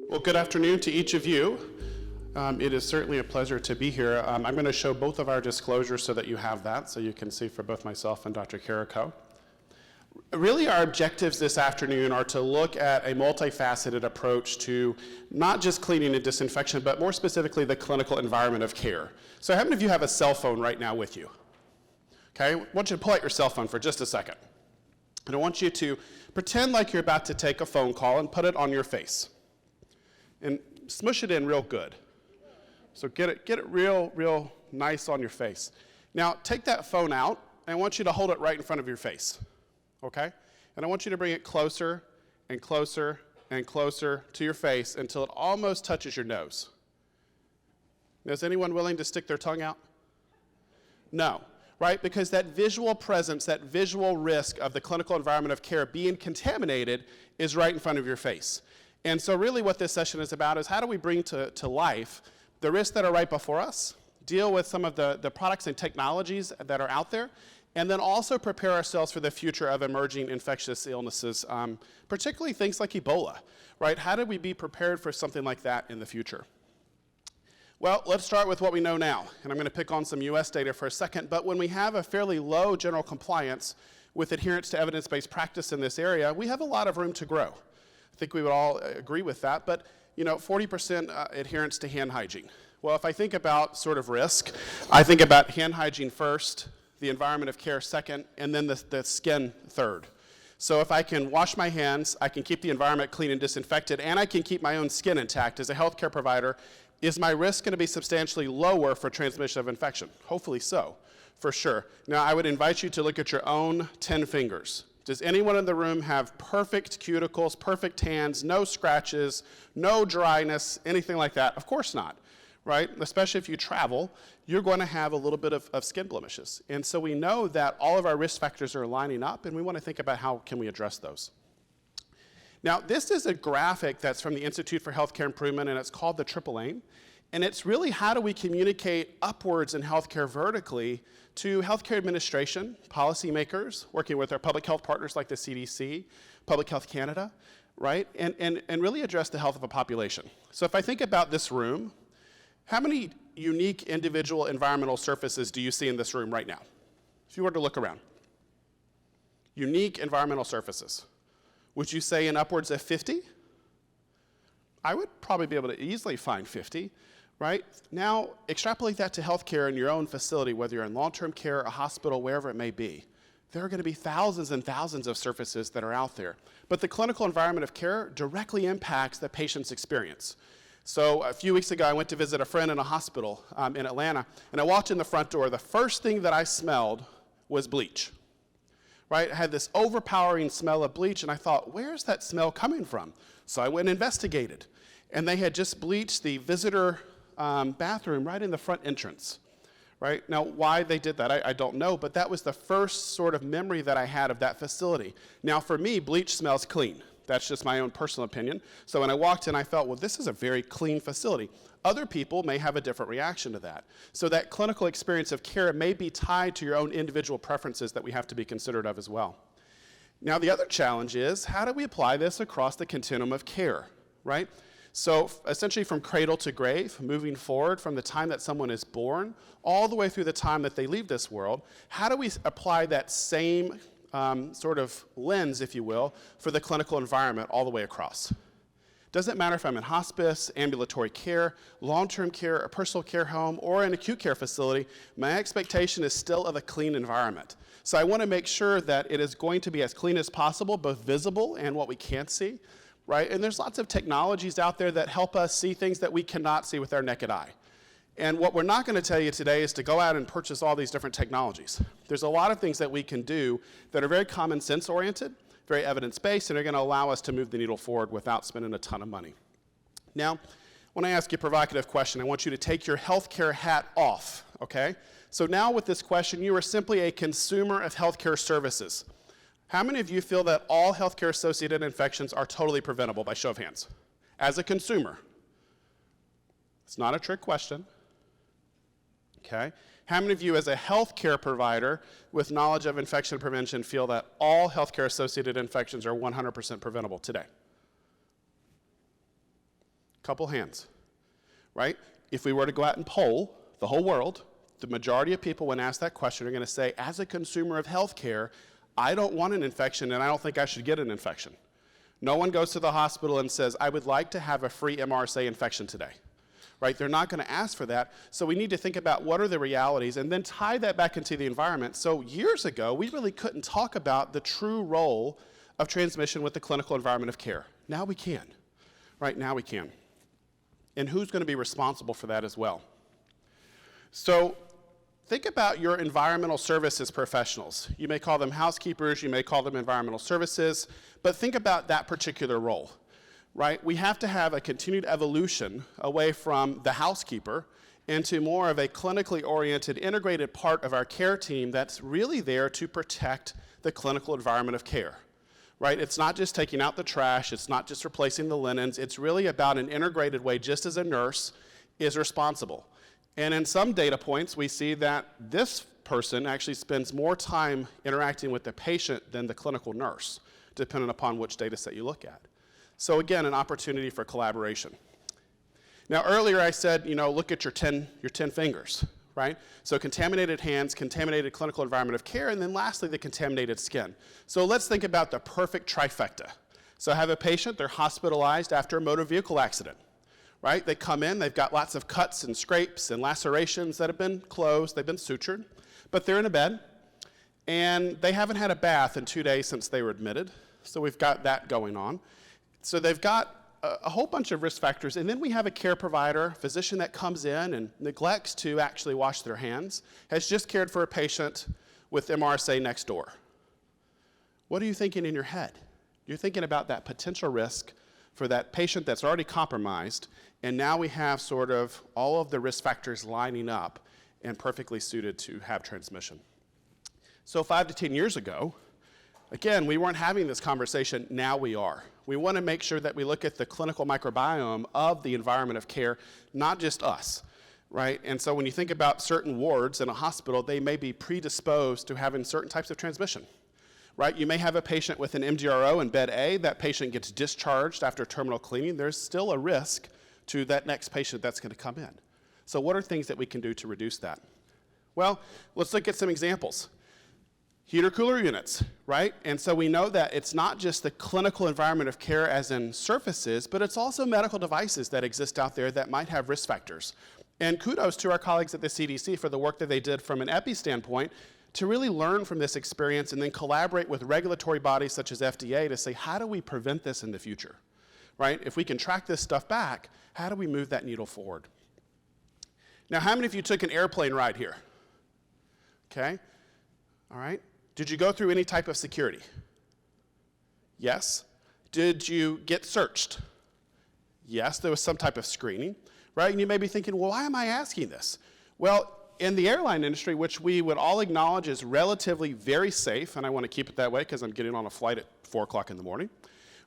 Well, good afternoon to each of you. It is certainly a pleasure to be here. I'm going to show both of our disclosures so that you have that, so you can see for both myself and Dr. Carric. Really, our objectives this afternoon are to look at a multifaceted approach to not just cleaning and disinfection, but more specifically the clinical environment of care. So how many of you have a cell phone right now with you? Okay, I want you to pull out your cell phone for just a second. And I want you to pretend like you're about to take a phone call and put it on your face. And smush it in real good. So get it real nice on your face. Now take that phone out, and I want you to hold it right in front of your face, okay? And I want you to bring it closer and closer and closer to your face until it almost touches your nose. Now, is anyone willing to stick their tongue out? No, right? Because that visual presence, that visual risk of the clinical environment of care being contaminated is right in front of your face. And so really what this session is about is how do we bring to life the risks that are right before us, deal with some of the products and technologies that are out there, and then also prepare ourselves for the future of emerging infectious illnesses, particularly things like Ebola, right? How do we be prepared for something like that in the future? Well, let's start with what we know now, and I'm going to pick on some US data for a second, but when we have a fairly low general compliance with adherence to evidence-based practice in this area, we have a lot of room to grow. I think we would all agree with that, but 40% adherence to hand hygiene. Well, if I think about sort of risk, I think about hand hygiene first, the environment of care second, and then the skin third. So if I can wash my hands, I can keep the environment clean and disinfected, and I can keep my own skin intact as a healthcare provider, is my risk going to be substantially lower for transmission of infection? Hopefully so, for sure. Now, I would invite you to look at your own 10 fingers. Does anyone in the room have perfect cuticles, perfect hands, no scratches, no dryness, anything like that? Of course not, right? Especially if you travel, you're going to have a little bit of skin blemishes. And so we know that all of our risk factors are lining up, and we want to think about how can we address those. Now, this is a graphic that's from the Institute for Healthcare Improvement, and it's called the Triple Aim. And it's really how do we communicate upwards in healthcare vertically to healthcare administration, policymakers, working with our public health partners like the CDC, Public Health Canada, right? And really address the health of a population. So if I think about this room, how many unique individual environmental surfaces do you see in this room right now? If you were to look around. Unique environmental surfaces. Would you say in upwards of 50? I would probably be able to easily find 50. Right? Now, extrapolate that to healthcare in your own facility, whether you're in long-term care, a hospital, wherever it may be. There are going to be thousands and thousands of surfaces that are out there. But the clinical environment of care directly impacts the patient's experience. So a few weeks ago, I went to visit a friend in a hospital in Atlanta, and I walked in the front door. The first thing that I smelled was bleach. Right? I had this overpowering smell of bleach, and I thought, where's that smell coming from? So I went and investigated. And they had just bleached the visitor bathroom right in the front entrance, right? Now, why they did that, I don't know, but that was the first sort of memory that I had of that facility. Now, for me, bleach smells clean. That's just my own personal opinion. So when I walked in, I felt, well, this is a very clean facility. Other people may have a different reaction to that. So that clinical experience of care may be tied to your own individual preferences that we have to be considerate of as well. Now, the other challenge is, how do we apply this across the continuum of care, right? So essentially from cradle to grave, moving forward from the time that someone is born all the way through the time that they leave this world, how do we apply that same sort of lens, if you will, for the clinical environment all the way across? Doesn't matter if I'm in hospice, ambulatory care, long-term care, a personal care home, or an acute care facility, my expectation is still of a clean environment. So I want to make sure that it is going to be as clean as possible, both visible and what we can't see. Right? And there's lots of technologies out there that help us see things that we cannot see with our naked eye. And what we're not going to tell you today is to go out and purchase all these different technologies. There's a lot of things that we can do that are very common sense oriented, very evidence-based, and are going to allow us to move the needle forward without spending a ton of money. Now, when I ask you a provocative question, I want you to take your healthcare hat off, okay? So now with this question, you are simply a consumer of healthcare services. How many of you feel that all healthcare-associated infections are totally preventable by show of hands? As a consumer. It's not a trick question. Okay. How many of you as a healthcare provider with knowledge of infection prevention feel that all healthcare-associated infections are 100% preventable today? Couple hands, right? If we were to go out and poll the whole world, the majority of people when asked that question are going to say, as a consumer of healthcare, I don't want an infection and I don't think I should get an infection. No one goes to the hospital and says, I would like to have a free MRSA infection today, right? They're not going to ask for that. So we need to think about what are the realities and then tie that back into the environment. So years ago, we really couldn't talk about the true role of transmission with the clinical environment of care. Now we can, right? Now we can. And who's going to be responsible for that as well? So think about your environmental services professionals. You may call them housekeepers, you may call them environmental services, but think about that particular role, right? We have to have a continued evolution away from the housekeeper into more of a clinically oriented, integrated part of our care team that's really there to protect the clinical environment of care, right? It's not just taking out the trash, it's not just replacing the linens, it's really about an integrated way, just as a nurse is responsible. And in some data points, we see that this person actually spends more time interacting with the patient than the clinical nurse, depending upon which data set you look at. So again, an opportunity for collaboration. Now earlier I said, look at your 10 fingers, right? So contaminated hands, contaminated clinical environment of care, and then lastly, the contaminated skin. So let's think about the perfect trifecta. So I have a patient, they're hospitalized after a motor vehicle accident. Right? They come in, they've got lots of cuts and scrapes and lacerations that have been closed, they've been sutured, but they're in a bed, and they haven't had a bath in 2 days since they were admitted, so we've got that going on. So they've got a whole bunch of risk factors, and then we have a care provider, physician that comes in and neglects to actually wash their hands, has just cared for a patient with MRSA next door. What are you thinking in your head? You're thinking about that potential risk for that patient that's already compromised, and now we have sort of all of the risk factors lining up and perfectly suited to have transmission. So 5 to 10 years ago, again, we weren't having this conversation, now we are. We want to make sure that we look at the clinical microbiome of the environment of care, not just us, right? And so when you think about certain wards in a hospital, they may be predisposed to having certain types of transmission. Right? You may have a patient with an MDRO in bed A, that patient gets discharged after terminal cleaning, there's still a risk to that next patient that's going to come in. So what are things that we can do to reduce that? Well, let's look at some examples. Heater cooler units, right? And so we know that it's not just the clinical environment of care as in surfaces, but it's also medical devices that exist out there that might have risk factors. And kudos to our colleagues at the CDC for the work that they did from an EPI standpoint to really learn from this experience and then collaborate with regulatory bodies such as FDA to say, how do we prevent this in the future, right? If we can track this stuff back, how do we move that needle forward? Now, how many of you took an airplane ride here? Okay, all right. Did you go through any type of security? Yes. Did you get searched? Yes, there was some type of screening, right? And you may be thinking, well, why am I asking this? Well, in the airline industry, which we would all acknowledge is relatively very safe, and I want to keep it that way because I'm getting on a flight at 4 o'clock in the morning,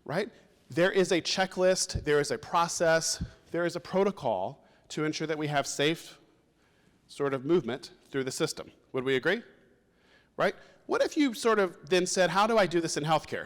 right? There is a checklist, there is a process, there is a protocol to ensure that we have safe sort of movement through the system. Would we agree? Right? What if you sort of then said, how do I do this in healthcare?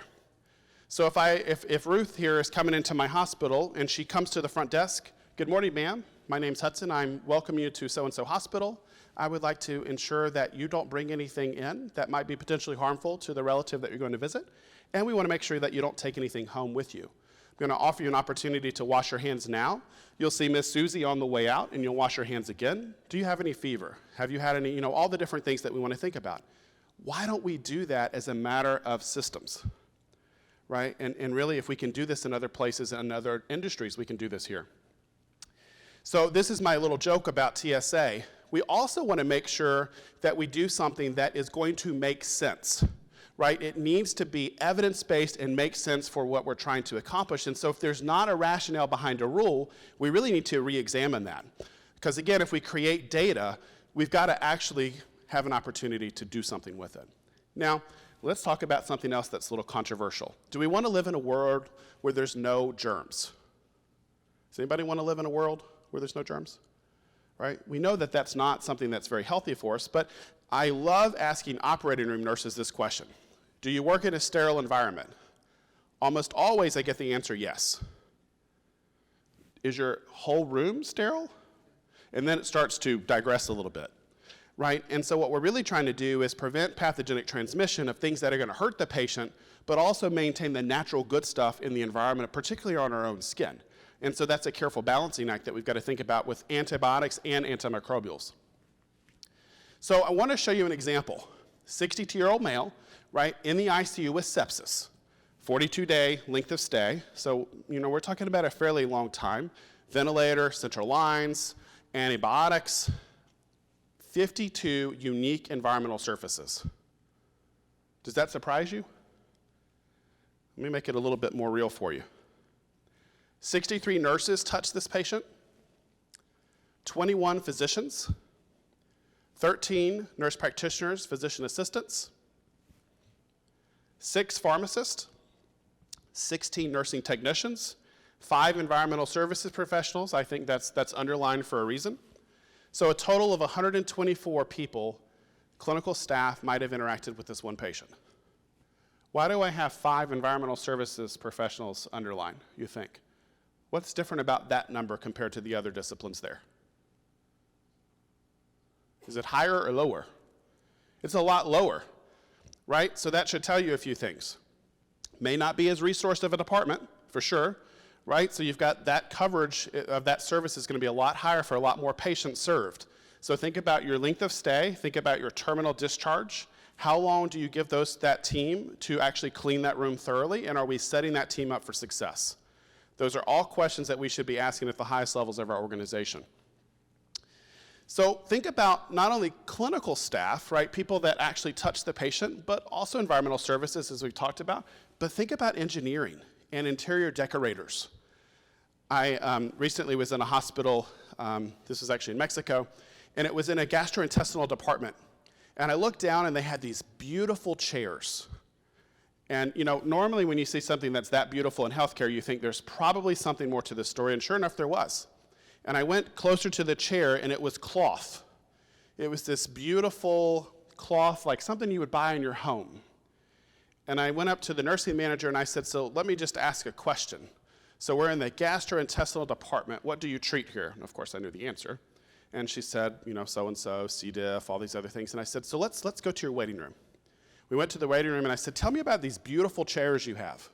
So if Ruth here is coming into my hospital and she comes to the front desk, good morning, ma'am. My name's Hudson. I'm welcoming you to so-and-so hospital. I would like to ensure that you don't bring anything in that might be potentially harmful to the relative that you're going to visit. And we want to make sure that you don't take anything home with you. I'm going to offer you an opportunity to wash your hands now. You'll see Miss Susie on the way out, and you'll wash your hands again. Do you have any fever? Have you had any, all the different things that we want to think about. Why don't we do that as a matter of systems, right? And really, if we can do this in other places and other industries, we can do this here. So this is my little joke about TSA. We also want to make sure that we do something that is going to make sense, right? It needs to be evidence-based and make sense for what we're trying to accomplish. And so if there's not a rationale behind a rule, we really need to re-examine that. Because again, if we create data, we've got to actually have an opportunity to do something with it. Now, let's talk about something else that's a little controversial. Do we want to live in a world where there's no germs? Does anybody want to live in a world where there's no germs? Right? We know that that's not something that's very healthy for us, but I love asking operating room nurses this question. Do you work in a sterile environment? Almost always I get the answer yes. Is your whole room sterile? And then it starts to digress a little bit, right? And so what we're really trying to do is prevent pathogenic transmission of things that are gonna hurt the patient, but also maintain the natural good stuff in the environment, particularly on our own skin. And so that's a careful balancing act that we've got to think about with antibiotics and antimicrobials. So I want to show you an example. 62-year-old male, right, in the ICU with sepsis, 42-day length of stay. So, we're talking about a fairly long time. Ventilator, central lines, antibiotics, 52 unique environmental surfaces. Does that surprise you? Let me make it a little bit more real for you. 63 nurses touched this patient, 21 physicians, 13 nurse practitioners, physician assistants, 6 pharmacists, 16 nursing technicians, 5 environmental services professionals. I think that's underlined for a reason. So a total of 124 people, clinical staff, might have interacted with this one patient. Why do I have 5 environmental services professionals underlined, you think? What's different about that number compared to the other disciplines there? Is it higher or lower? It's a lot lower, right? So that should tell you a few things. May not be as resourced of a department, for sure, right? So you've got that coverage of that service is going to be a lot higher for a lot more patients served. So think about your length of stay, think about your terminal discharge. How long do you give that team to actually clean that room thoroughly, and are we setting that team up for success? Those are all questions that we should be asking at the highest levels of our organization. So think about not only clinical staff, right, people that actually touch the patient, but also environmental services, as we've talked about, but think about engineering and interior decorators. I recently was in a hospital, this was actually in Mexico, and it was in a gastrointestinal department. And I looked down and they had these beautiful chairs. And normally when you see something that's that beautiful in healthcare, you think there's probably something more to this story, and sure enough, there was. And I went closer to the chair, and it was cloth. It was this beautiful cloth, like something you would buy in your home. And I went up to the nursing manager, and I said, so let me just ask a question. So we're in the gastrointestinal department. What do you treat here? And of course, I knew the answer. And she said, so-and-so, C. diff, all these other things. And I said, so let's go to your waiting room. We went to the waiting room, and I said, tell me about these beautiful chairs you have.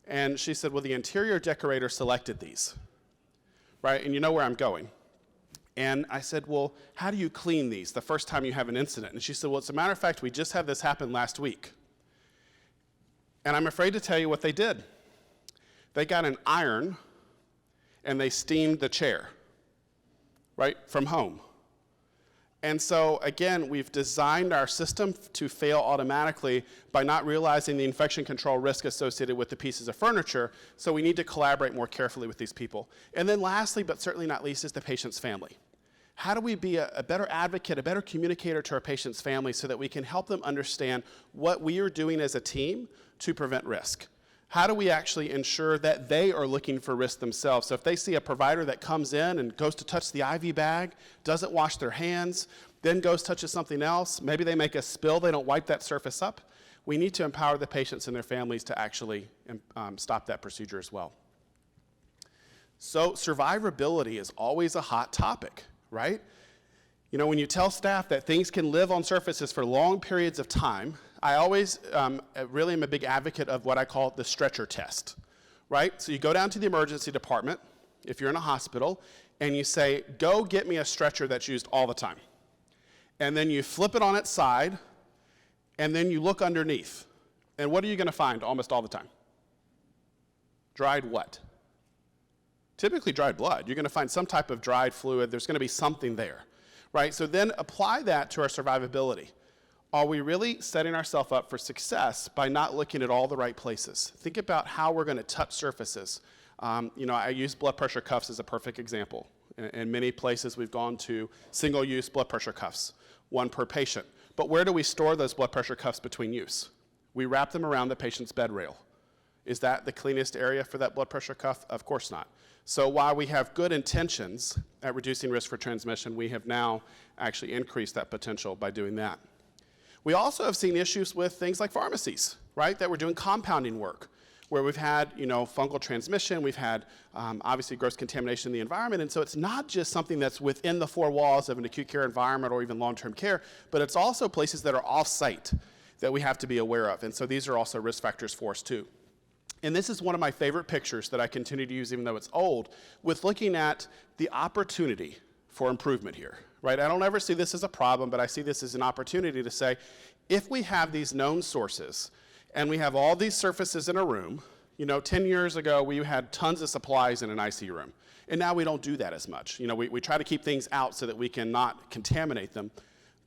And she said, well, the interior decorator selected these. Right, and you know where I'm going. And I said, well, how do you clean these the first time you have an incident? And she said, well, as a matter of fact, we just had this happen last week. And I'm afraid to tell you what they did. They got an iron, and they steamed the chair, right, from home. And so, again, we've designed our system to fail automatically by not realizing the infection control risk associated with the pieces of furniture, so we need to collaborate more carefully with these people. And then lastly, but certainly not least, is the patient's family. How do we be a better advocate, a better communicator to our patient's family so that we can help them understand what we are doing as a team to prevent risk? How do we actually ensure that they are looking for risk themselves? So if they see a provider that comes in and goes to touch the IV bag, doesn't wash their hands, then goes touches something else, maybe they make a spill, they don't wipe that surface up, we need to empower the patients and their families to actually stop that procedure as well. So survivability is always a hot topic, right? When you tell staff that things can live on surfaces for long periods of time, I always really am a big advocate of what I call the stretcher test, right? So you go down to the emergency department, if you're in a hospital, and you say, go get me a stretcher that's used all the time. And then you flip it on its side, and then you look underneath. And what are you going to find almost all the time? Dried what? Typically dried blood. You're going to find some type of dried fluid. There's going to be something there, right? So then apply that to our survivability. Are we really setting ourselves up for success by not looking at all the right places? Think about how we're going to touch surfaces. I use blood pressure cuffs as a perfect example. In many places, we've gone to single-use blood pressure cuffs, one per patient. But where do we store those blood pressure cuffs between use? We wrap them around the patient's bed rail. Is that the cleanest area for that blood pressure cuff? Of course not. So while we have good intentions at reducing risk for transmission, we have now actually increased that potential by doing that. We also have seen issues with things like pharmacies, right, that we're doing compounding work. where we've had, fungal transmission, we've had obviously gross contamination in the environment, and so it's not just something that's within the four walls of an acute care environment or even long-term care, but it's also places that are off-site that we have to be aware of, and so these are also risk factors for us too. And this is one of my favorite pictures that I continue to use even though it's old, with looking at the opportunity for improvement here, right? I don't ever see this as a problem, but I see this as an opportunity to say, if we have these known sources, and we have all these surfaces in a room, 10 years ago we had tons of supplies in an ICU room, and now we don't do that as much. We try to keep things out so that we can not contaminate them,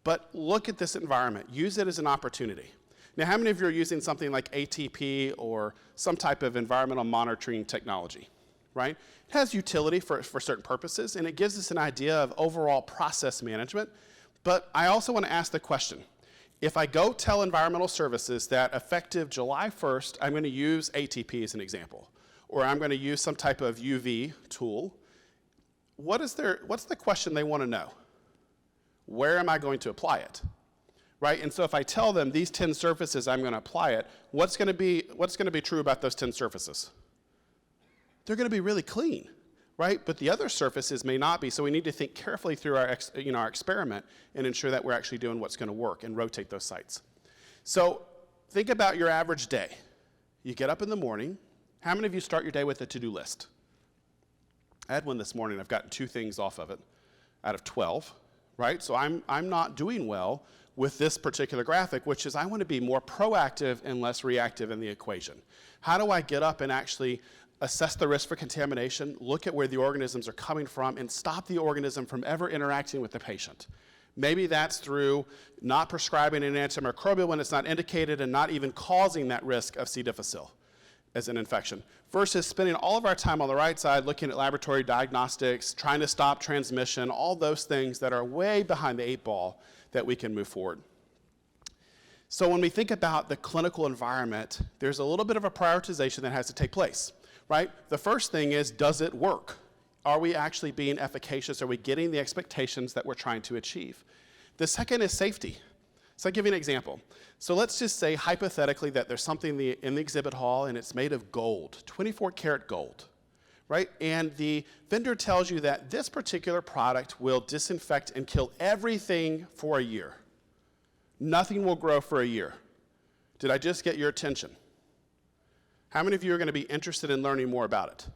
but look at this environment, use it as an opportunity. Now, how many of you are using something like ATP or some type of environmental monitoring technology, right? It has utility for certain purposes, and it gives us an idea of overall process management, but I also want to ask the question, if I go tell environmental services that effective July 1st, I'm going to use ATP as an example, or I'm going to use some type of UV tool, what's the question they want to know? Where am I going to apply it? Right? And so if I tell them these 10 surfaces I'm going to apply it, what's going to be true about those 10 surfaces? They're going to be really clean, right? But the other surfaces may not be, so we need to think carefully through our experiment and ensure that we're actually doing what's going to work and rotate those sites. So think about your average day. You get up in the morning. How many of you start your day with a to-do list? I had one this morning. I've gotten 2 things off of it out of 12, right? So I'm not doing well with this particular graphic, which is I want to be more proactive and less reactive in the equation. How do I get up and actually assess the risk for contamination, look at where the organisms are coming from, and stop the organism from ever interacting with the patient? Maybe that's through not prescribing an antimicrobial when it's not indicated and not even causing that risk of C. difficile as an infection, versus spending all of our time on the right side looking at laboratory diagnostics, trying to stop transmission, all those things that are way behind the 8 ball that we can move forward. So when we think about the clinical environment, there's a little bit of a prioritization that has to take place. Right? The first thing is, does it work? Are we actually being efficacious? Are we getting the expectations that we're trying to achieve? The second is safety. So I'll give you an example. So let's just say hypothetically that there's something in the exhibit hall and it's made of gold, 24 karat gold, right? And the vendor tells you that this particular product will disinfect and kill everything for a year. Nothing will grow for a year. Did I just get your attention? How many of you are going to be interested in learning more about it?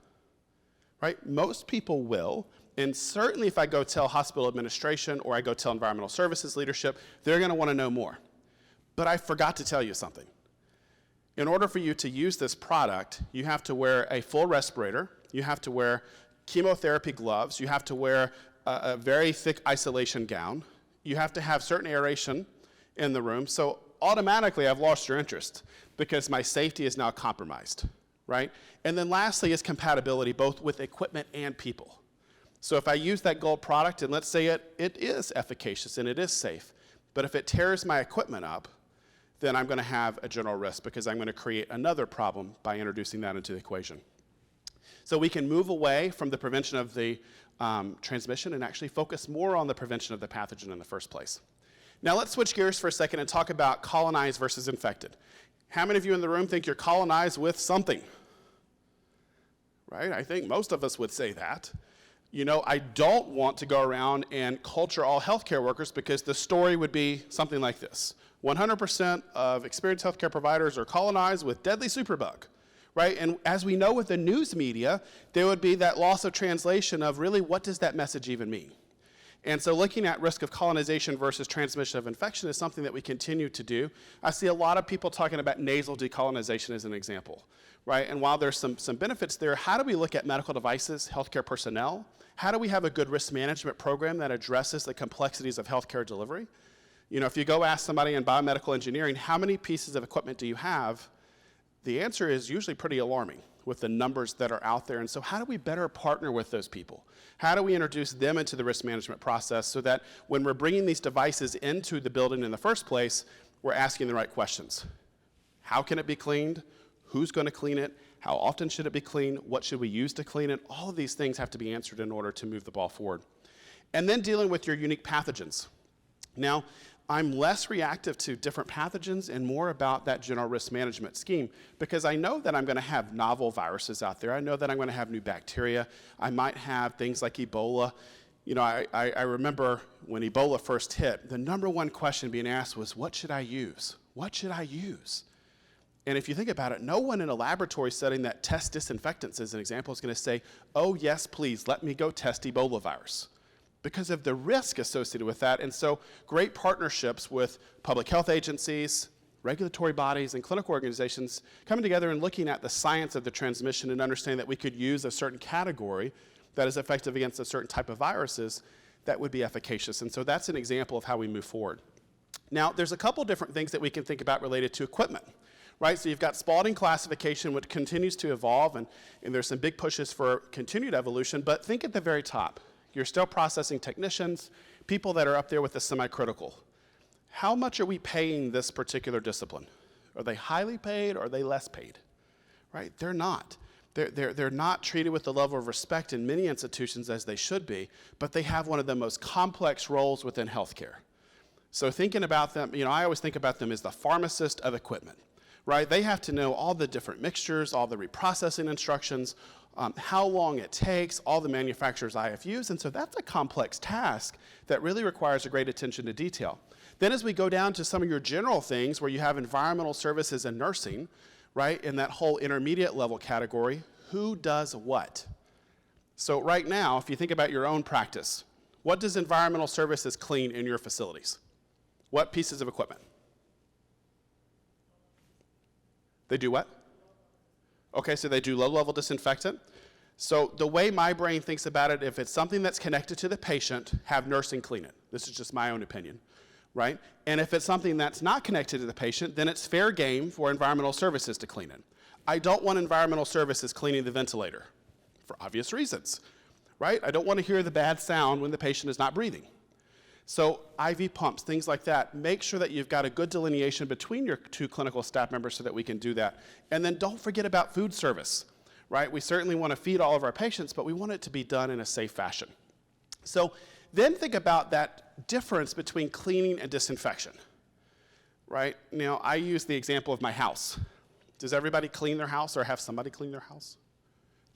Right? Most people will, and certainly if I go tell hospital administration or I go tell environmental services leadership, they're going to want to know more. But I forgot to tell you something. In order for you to use this product, you have to wear a full respirator, you have to wear chemotherapy gloves, you have to wear a very thick isolation gown, you have to have certain aeration in the room, so automatically I've lost your interest because my safety is now compromised, right? And then lastly is compatibility, both with equipment and people. So if I use that gold product, and let's say it is efficacious and it is safe, but if it tears my equipment up, then I'm going to have a general risk because I'm going to create another problem by introducing that into the equation. So we can move away from the prevention of the transmission and actually focus more on the prevention of the pathogen in the first place. Now let's switch gears for a second and talk about colonized versus infected. How many of you in the room think you're colonized with something? Right? I think most of us would say that. I don't want to go around and culture all healthcare workers because the story would be something like this. 100% of experienced healthcare providers are colonized with deadly superbug, right? And as we know with the news media, there would be that loss of translation of really what does that message even mean? And so looking at risk of colonization versus transmission of infection is something that we continue to do. I see a lot of people talking about nasal decolonization as an example, right? And while there's some benefits there, how do we look at medical devices, healthcare personnel? How do we have a good risk management program that addresses the complexities of healthcare delivery? If you go ask somebody in biomedical engineering, how many pieces of equipment do you have? The answer is usually pretty alarming with the numbers that are out there. And so how do we better partner with those people? How do we introduce them into the risk management process so that when we're bringing these devices into the building in the first place, we're asking the right questions? How can it be cleaned? Who's going to clean it? How often should it be cleaned? What should we use to clean it? All of these things have to be answered in order to move the ball forward. And then dealing with your unique pathogens. Now, I'm less reactive to different pathogens and more about that general risk management scheme, because I know that I'm going to have novel viruses out there. I know that I'm going to have new bacteria. I might have things like Ebola. You know, I remember when Ebola first hit, the number one question being asked was, what should I use? What should I use? And if you think about it, no one in a laboratory setting that tests disinfectants, as an example, is going to say, oh, yes, please, let me go test Ebola virus, because of the risk associated with that. And so great partnerships with public health agencies, regulatory bodies, and clinical organizations coming together and looking at the science of the transmission and understanding that we could use a certain category that is effective against a certain type of viruses that would be efficacious. And so that's an example of how we move forward. Now, there's a couple different things that we can think about related to equipment, right? So you've got Spalding classification, which continues to evolve, and there's some big pushes for continued evolution, but think at the very top. You're still processing technicians, people that are up there with the semi-critical. How much are we paying this particular discipline? Are they highly paid or are they less paid? Right? They're not. They're not treated with the level of respect in many institutions as they should be, but they have one of the most complex roles within healthcare. So thinking about them, you know, I always think about them as the pharmacist of equipment, right? They have to know all the different mixtures, all the reprocessing instructions, how long it takes, all the manufacturer's IFUs, and so that's a complex task that really requires a great attention to detail. Then as we go down to some of your general things where you have environmental services and nursing, right, in that whole intermediate level category, who does what? So right now, if you think about your own practice, what does environmental services clean in your facilities? What pieces of equipment? They do what? Okay, so they do low-level disinfectant. So the way my brain thinks about it, if it's something that's connected to the patient, have nursing clean it. This is just my own opinion, right? And if it's something that's not connected to the patient, then it's fair game for environmental services to clean it. I don't want environmental services cleaning the ventilator for obvious reasons, right? I don't want to hear the bad sound when the patient is not breathing. So IV pumps, things like that, make sure that you've got a good delineation between your two clinical staff members so that we can do that. And then don't forget about food service, right? We certainly want to feed all of our patients, but we want it to be done in a safe fashion. So then think about that difference between cleaning and disinfection, right? Now, I use the example of my house. Does everybody clean their house or have somebody clean their house?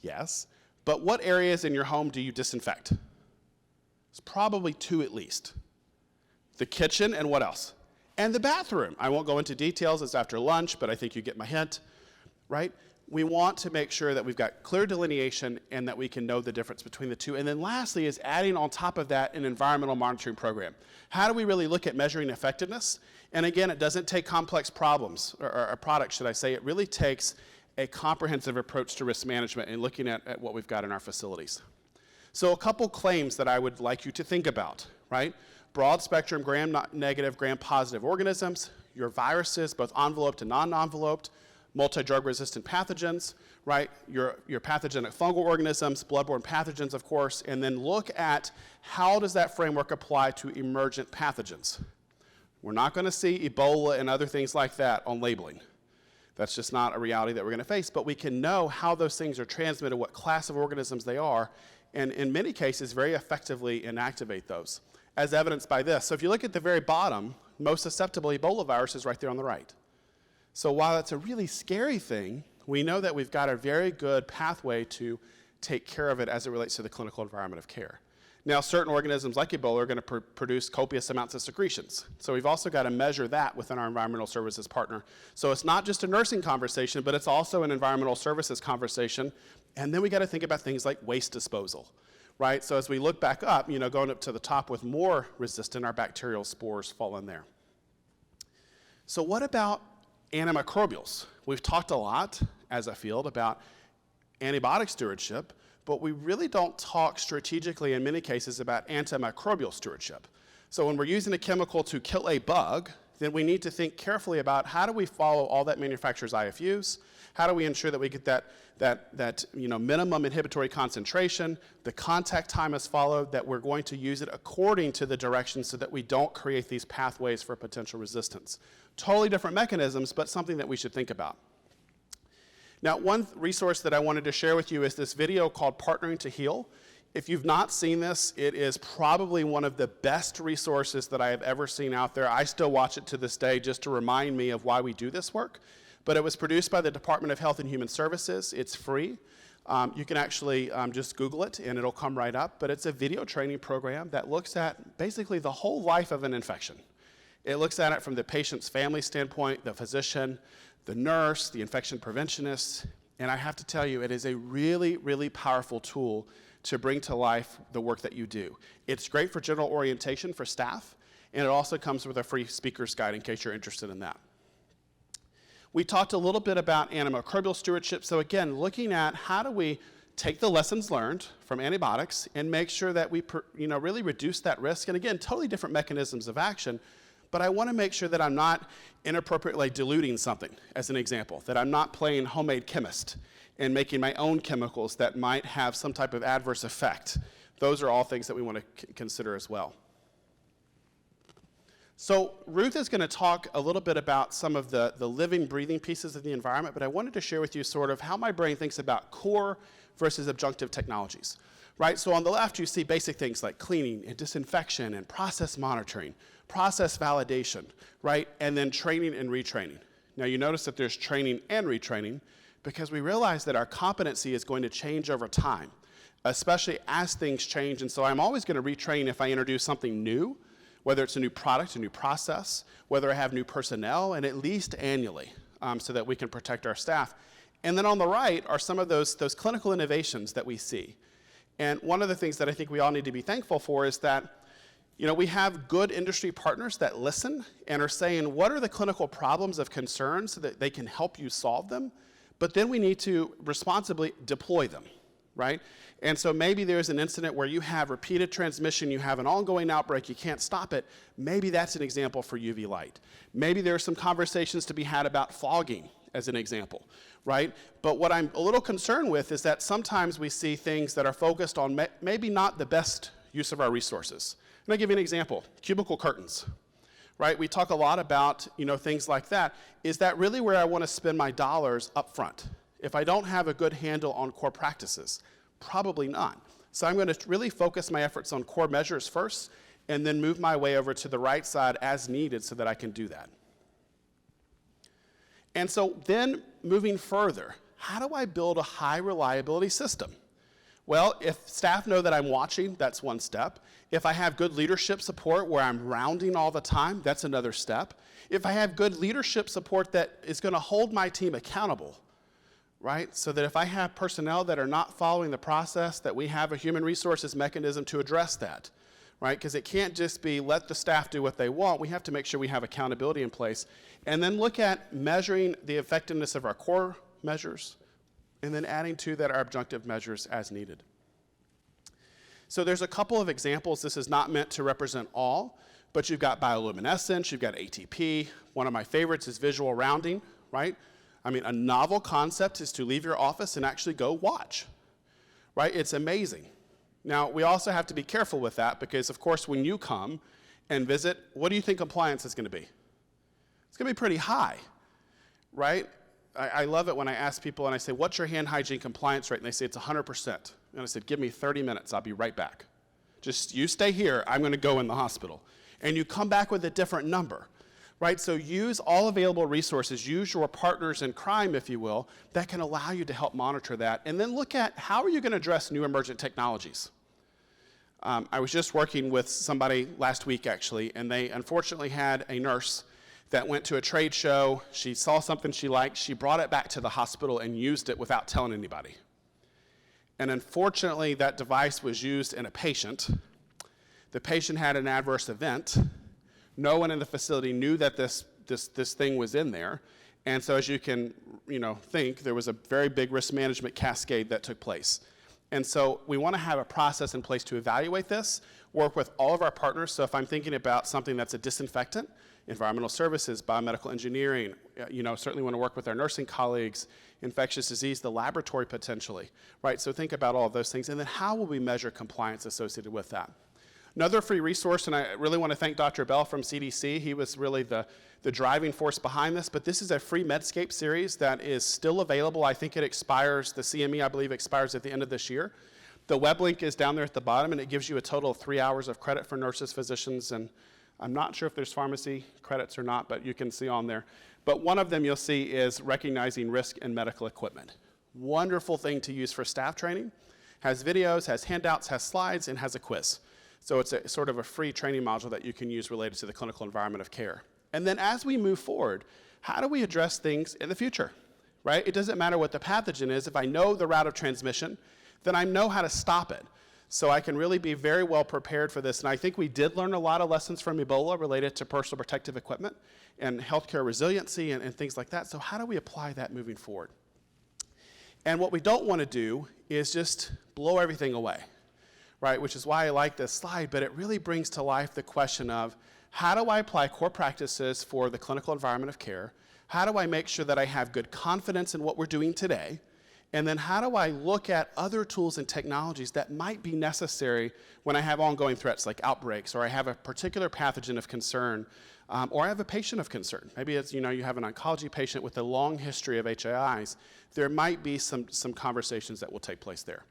Yes. But what areas in your home do you disinfect? It's probably two at least. The kitchen and what else? And the bathroom. I won't go into details, it's after lunch, but I think you get my hint, right? We want to make sure that we've got clear delineation and that we can know the difference between the two. And then lastly is adding on top of that an environmental monitoring program. How do we really look at measuring effectiveness? And again, it doesn't take complex problems, or products, should I say. It really takes a comprehensive approach to risk management and looking at what we've got in our facilities. So a couple claims that I would like you to think about, right? Broad spectrum gram-negative, gram-positive organisms, your viruses, both enveloped and non-enveloped, multi-drug resistant pathogens, right? Your pathogenic fungal organisms, bloodborne pathogens, of course, and then look at how does that framework apply to emergent pathogens. We're not going to see Ebola and other things like that on labeling. That's just not a reality that we're going to face, but we can know how those things are transmitted, what class of organisms they are, and in many cases very effectively inactivate those, as evidenced by this. So if you look at the very bottom, most susceptible Ebola virus is right there on the right. So while it's a really scary thing, we know that we've got a very good pathway to take care of it as it relates to the clinical environment of care. Now, certain organisms like Ebola are going to produce copious amounts of secretions. So we've also got to measure that within our environmental services partner. So it's not just a nursing conversation, but it's also an environmental services conversation. And then we got to think about things like waste disposal, right? So as we look back up, going up to the top with more resistant, our bacterial spores fall in there. So what about antimicrobials? We've talked a lot as a field about antibiotic stewardship, but we really don't talk strategically in many cases about antimicrobial stewardship. So when we're using a chemical to kill a bug, then we need to think carefully about how do we follow all that manufacturer's IFUs, how do we ensure that we get that minimum inhibitory concentration, the contact time is followed, that we're going to use it according to the directions so that we don't create these pathways for potential resistance. Totally different mechanisms, but something that we should think about. Now, one resource that I wanted to share with you is this video called Partnering to Heal. If you've not seen this, it is probably one of the best resources that I have ever seen out there. I still watch it to this day just to remind me of why we do this work. But it was produced by the Department of Health and Human Services. It's free. You can actually just Google it, and it'll come right up. But it's a video training program that looks at basically the whole life of an infection. It looks at it from the patient's family standpoint, the physician, the nurse, the infection preventionist. And I have to tell you, it is a really, really powerful tool to bring to life the work that you do. It's great for general orientation for staff, and it also comes with a free speaker's guide in case you're interested in that. We talked a little bit about antimicrobial stewardship. So again, looking at how do we take the lessons learned from antibiotics and make sure that we really reduce that risk. And again, totally different mechanisms of action, but I want to make sure that I'm not inappropriately diluting something, as an example, that I'm not playing homemade chemist and making my own chemicals that might have some type of adverse effect. Those are all things that we want to consider as well. So Ruth is going to talk a little bit about some of the living, breathing pieces of the environment, but I wanted to share with you sort of how my brain thinks about core versus adjunctive technologies, right? So on the left, you see basic things like cleaning and disinfection and process monitoring, process validation, right? And then training and retraining. Now you notice that there's training and retraining because we realize that our competency is going to change over time, especially as things change. And so I'm always going to retrain if I introduce something new, whether it's a new product, a new process, whether I have new personnel, and at least annually, so that we can protect our staff. And then on the right are some of those clinical innovations that we see. And one of the things that I think we all need to be thankful for is that we have good industry partners that listen and are saying, what are the clinical problems of concern so that they can help you solve them? But then we need to responsibly deploy them, right? And so maybe there's an incident where you have repeated transmission, you have an ongoing outbreak, you can't stop it. Maybe that's an example for UV light. Maybe there are some conversations to be had about fogging as an example, right? But what I'm a little concerned with is that sometimes we see things that are focused on maybe not the best use of our resources. And I'll give you an example, cubicle curtains, right? We talk a lot about, things like that. Is that really where I want to spend my dollars up front? If I don't have a good handle on core practices, probably not. So I'm going to really focus my efforts on core measures first, and then move my way over to the right side as needed so that I can do that. And so then moving further, how do I build a high reliability system? Well, if staff know that I'm watching, that's one step. If I have good leadership support where I'm rounding all the time, that's another step. If I have good leadership support that is going to hold my team accountable, right? So that if I have personnel that are not following the process, that we have a human resources mechanism to address that, right? Because it can't just be let the staff do what they want. We have to make sure we have accountability in place. And then look at measuring the effectiveness of our core measures, and then adding to that our adjunctive measures as needed. So there's a couple of examples. This is not meant to represent all, but you've got bioluminescence, you've got ATP. One of my favorites is visual rounding, right? I mean, a novel concept is to leave your office and actually go watch, right? It's amazing. Now, we also have to be careful with that because, of course, when you come and visit, what do you think compliance is going to be? It's going to be pretty high, right? I love it when I ask people and I say, what's your hand hygiene compliance rate? And they say it's 100%. And I said, give me 30 minutes, I'll be right back. Just you stay here, I'm going to go in the hospital. And you come back with a different number, right? So use all available resources, use your partners in crime, if you will, that can allow you to help monitor that. And then look at how are you going to address new emergent technologies. I was just working with somebody last week, actually, and they unfortunately had a nurse that went to a trade show. She saw something she liked. She brought it back to the hospital and used it without telling anybody. And unfortunately, that device was used in a patient. The patient had an adverse event. No one in the facility knew that this thing was in there. And so as you can think, there was a very big risk management cascade that took place. And so we want to have a process in place to evaluate this, work with all of our partners. So if I'm thinking about something that's a disinfectant, environmental services, biomedical engineering, certainly want to work with our nursing colleagues, infectious disease, the laboratory potentially, right? So think about all of those things. And then how will we measure compliance associated with that? Another free resource, and I really want to thank Dr. Bell from CDC. He was really the driving force behind this, but this is a free Medscape series that is still available. I think it expires, the CME, I believe, expires at the end of this year. The web link is down there at the bottom, and it gives you a total of 3 hours of credit for nurses, physicians, and I'm not sure if there's pharmacy credits or not, but you can see on there. But one of them you'll see is recognizing risk in medical equipment. Wonderful thing to use for staff training. Has videos, has handouts, has slides, and has a quiz. So it's a sort of a free training module that you can use related to the clinical environment of care. And then as we move forward, how do we address things in the future, right? It doesn't matter what the pathogen is. If I know the route of transmission, then I know how to stop it. So I can really be very well prepared for this. And I think we did learn a lot of lessons from Ebola related to personal protective equipment and healthcare resiliency and things like that. So how do we apply that moving forward? And what we don't want to do is just blow everything away, right? Which is why I like this slide, but it really brings to life the question of how do I apply core practices for the clinical environment of care? How do I make sure that I have good confidence in what we're doing today? And then how do I look at other tools and technologies that might be necessary when I have ongoing threats like outbreaks, or I have a particular pathogen of concern, or I have a patient of concern. Maybe it's, you have an oncology patient with a long history of HAIs. There might be some conversations that will take place there.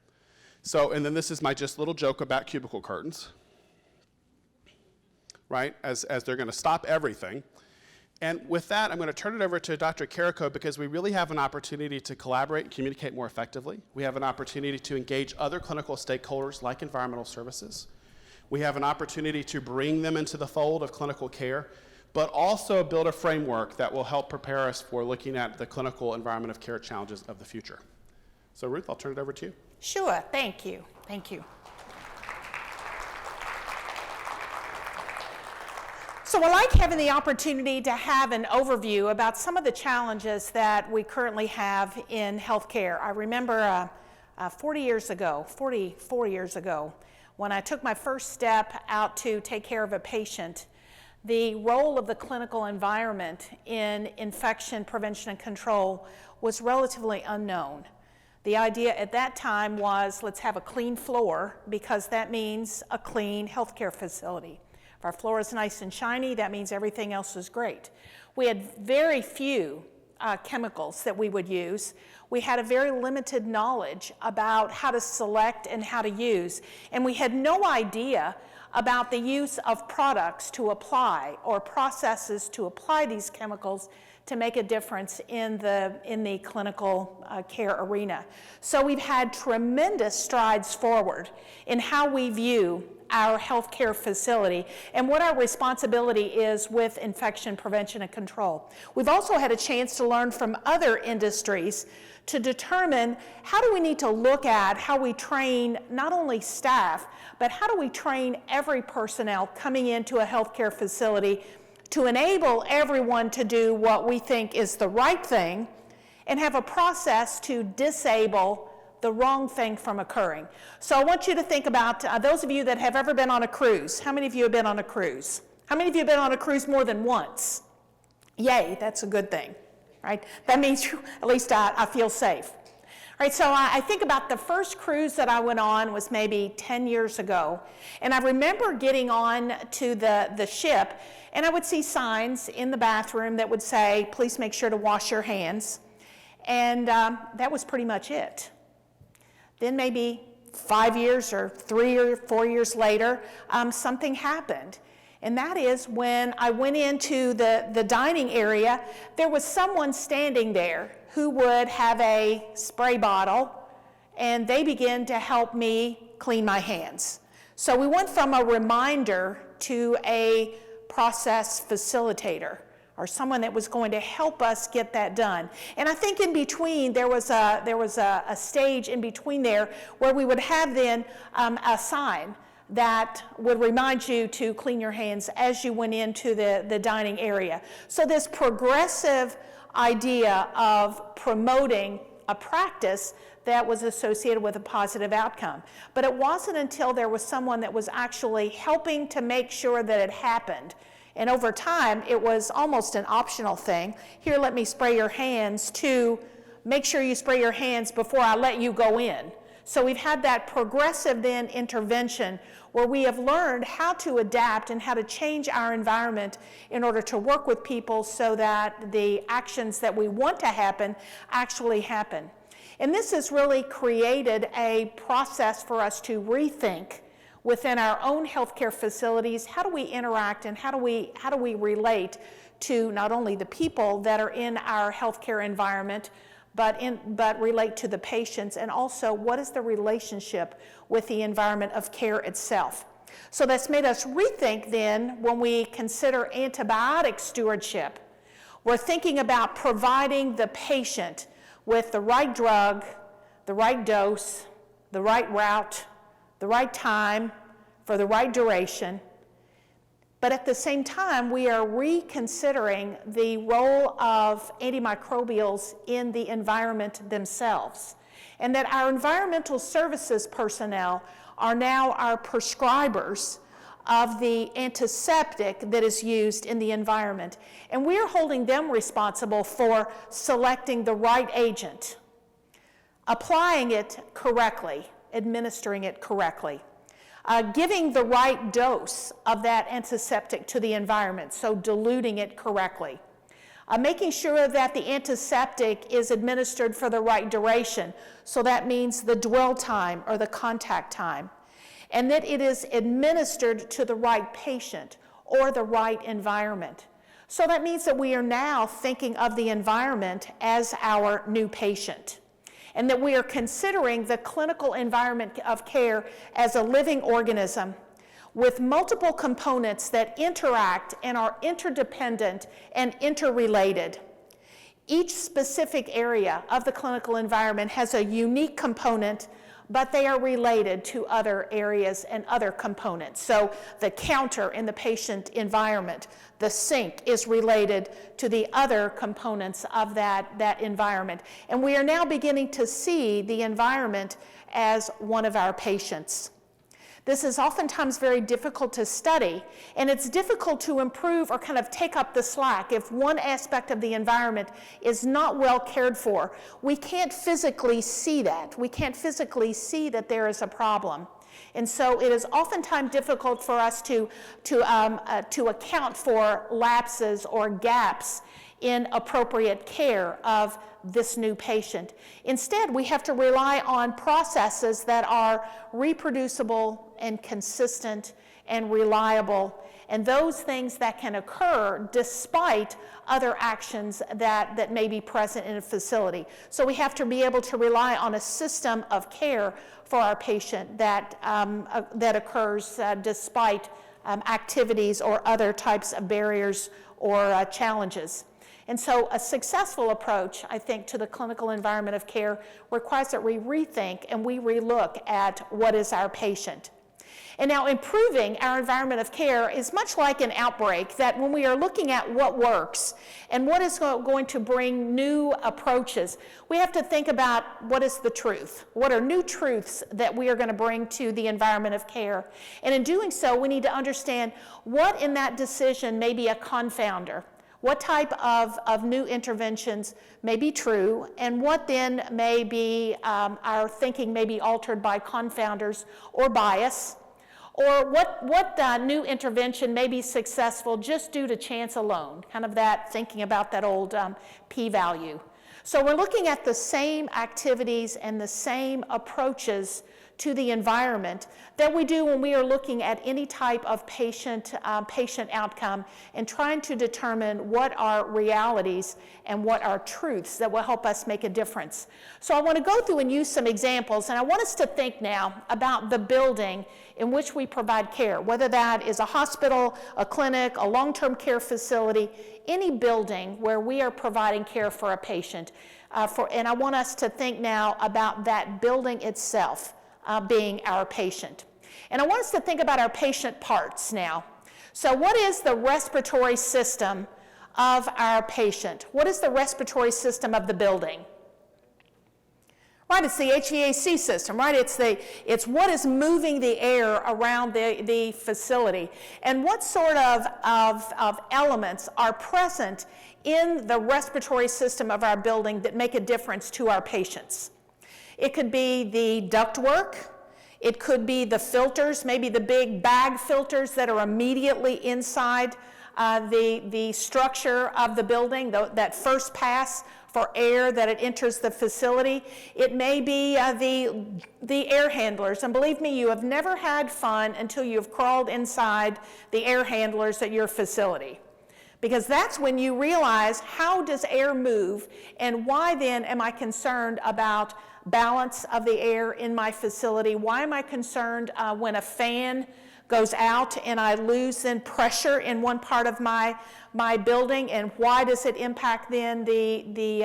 So, and then this is my just little joke about cubicle curtains, right, as they're going to stop everything. And with that, I'm going to turn it over to Dr. Carric because we really have an opportunity to collaborate and communicate more effectively. We have an opportunity to engage other clinical stakeholders like environmental services. We have an opportunity to bring them into the fold of clinical care, but also build a framework that will help prepare us for looking at the clinical environment of care challenges of the future. So Ruth, I'll turn it over to you. Sure, thank you, thank you. So I like having the opportunity to have an overview about some of the challenges that we currently have in healthcare. I remember 44 years ago, when I took my first step out to take care of a patient, the role of the clinical environment in infection prevention and control was relatively unknown. The idea at that time was, let's have a clean floor because that means a clean healthcare facility. If our floor is nice and shiny, that means everything else is great. We had very few chemicals that we would use. We had a very limited knowledge about how to select and how to use, and we had no idea about the use of products to apply or processes to apply these chemicals to make a difference in the clinical care arena. So we've had tremendous strides forward in how we view our healthcare facility and what our responsibility is with infection prevention and control. We've also had a chance to learn from other industries to determine how do we need to look at how we train not only staff, but how do we train every personnel coming into a healthcare facility to enable everyone to do what we think is the right thing and have a process to disable the wrong thing from occurring. So I want you to think about those of you that have ever been on a cruise. How many of you have been on a cruise? How many of you have been on a cruise more than once? Yay, that's a good thing, right? That means at least I feel safe. All right, so I think about the first cruise that I went on was maybe 10 years ago, and I remember getting on to the ship, and I would see signs in the bathroom that would say, please make sure to wash your hands, and that was pretty much it. Then maybe 5 years or 3 or 4 years later, something happened. And that is when I went into the dining area, there was someone standing there who would have a spray bottle, and they began to help me clean my hands. So we went from a reminder to a process facilitator, or someone that was going to help us get that done. And I think in between, there was a stage in between there where we would have then a sign that would remind you to clean your hands as you went into the dining area. So this progressive idea of promoting a practice that was associated with a positive outcome. But it wasn't until there was someone that was actually helping to make sure that it happened. And over time, it was almost an optional thing. Here, let me spray your hands, to make sure you spray your hands before I let you go in. So we've had that progressive then intervention where we have learned how to adapt and how to change our environment in order to work with people so that the actions that we want to happen actually happen. And this has really created a process for us to rethink within our own healthcare facilities, how do we interact and how do we relate to not only the people that are in our healthcare environment, but relate to the patients, and also what is the relationship with the environment of care itself. So that's made us rethink then when we consider antibiotic stewardship. We're thinking about providing the patient with the right drug, the right dose, the right route, the right time, for the right duration. But at the same time, we are reconsidering the role of antimicrobials in the environment themselves. And that our environmental services personnel are now our prescribers of the antiseptic that is used in the environment. And we are holding them responsible for selecting the right agent, applying it correctly, administering it correctly, giving the right dose of that antiseptic to the environment, so diluting it correctly. Making sure that the antiseptic is administered for the right duration, so that means the dwell time or the contact time, and that it is administered to the right patient or the right environment. So that means that we are now thinking of the environment as our new patient, and that we are considering the clinical environment of care as a living organism with multiple components that interact and are interdependent and interrelated. Each specific area of the clinical environment has a unique component, but they are related to other areas and other components. So the counter in the patient environment, the sink, is related to the other components of that environment. And we are now beginning to see the environment as one of our patients. This is oftentimes very difficult to study, and it's difficult to improve or kind of take up the slack if one aspect of the environment is not well cared for. We can't physically see that. We can't physically see that there is a problem. And so it is oftentimes difficult for us to account for lapses or gaps in appropriate care of this new patient. Instead, we have to rely on processes that are reproducible and consistent and reliable, and those things that can occur despite other actions that may be present in a facility. So we have to be able to rely on a system of care for our patient that occurs despite activities or other types of barriers or challenges. And so a successful approach, I think, to the clinical environment of care requires that we rethink and we relook at what is our patient. And now improving our environment of care is much like an outbreak, that when we are looking at what works and what is going to bring new approaches, we have to think about what is the truth. What are new truths that we are going to bring to the environment of care? And in doing so, we need to understand what in that decision may be a confounder. What type of new interventions may be true, and what then may be, our thinking may be altered by confounders or bias, or what new intervention may be successful just due to chance alone, kind of that thinking about that old p-value. So we're looking at the same activities and the same approaches to the environment that we do when we are looking at any type of patient outcome and trying to determine what are realities and what are truths that will help us make a difference. So I want to go through and use some examples, and I want us to think now about the building in which we provide care, whether that is a hospital, a clinic, a long-term care facility, any building where we are providing care for a patient. And I want us to think now about that building itself being our patient. And I want us to think about our patient parts now. So what is the respiratory system of our patient? What is the respiratory system of the building? Right, it's the HVAC system, right? It's what is moving the air around the facility. And what sort of elements are present in the respiratory system of our building that make a difference to our patients? It could be the ductwork. It could be the filters, maybe the big bag filters that are immediately inside the structure of the building, that first pass for air that it enters the facility. It may be the air handlers. And believe me, you have never had fun until you've crawled inside the air handlers at your facility. Because that's when you realize, how does air move, and why then am I concerned about balance of the air in my facility? Why am I concerned when a fan goes out and I lose then pressure in one part of my building, and why does it impact then the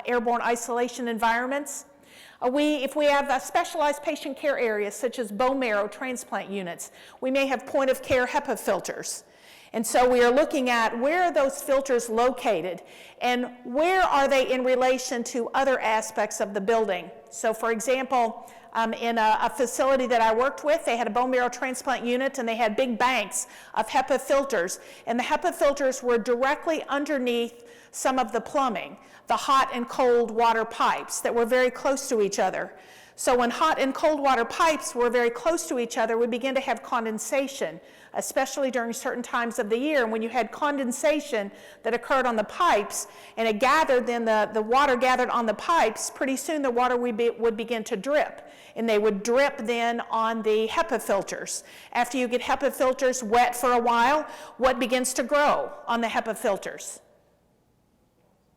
airborne isolation environments? If we have specialized patient care areas such as bone marrow transplant units, we may have point of care Hepa filters. And so we are looking at where are those filters located and where are they in relation to other aspects of the building. So for example, in a facility that I worked with, they had a bone marrow transplant unit and they had big banks of Hepa filters. And the Hepa filters were directly underneath some of the plumbing, the hot and cold water pipes that were very close to each other. So when hot and cold water pipes were very close to each other, we began to have condensation, especially during certain times of the year. And when you had condensation that occurred on the pipes and it gathered, then the water gathered on the pipes, pretty soon the water would begin to drip. And they would drip then on the Hepa filters. After you get Hepa filters wet for a while, what begins to grow on the Hepa filters?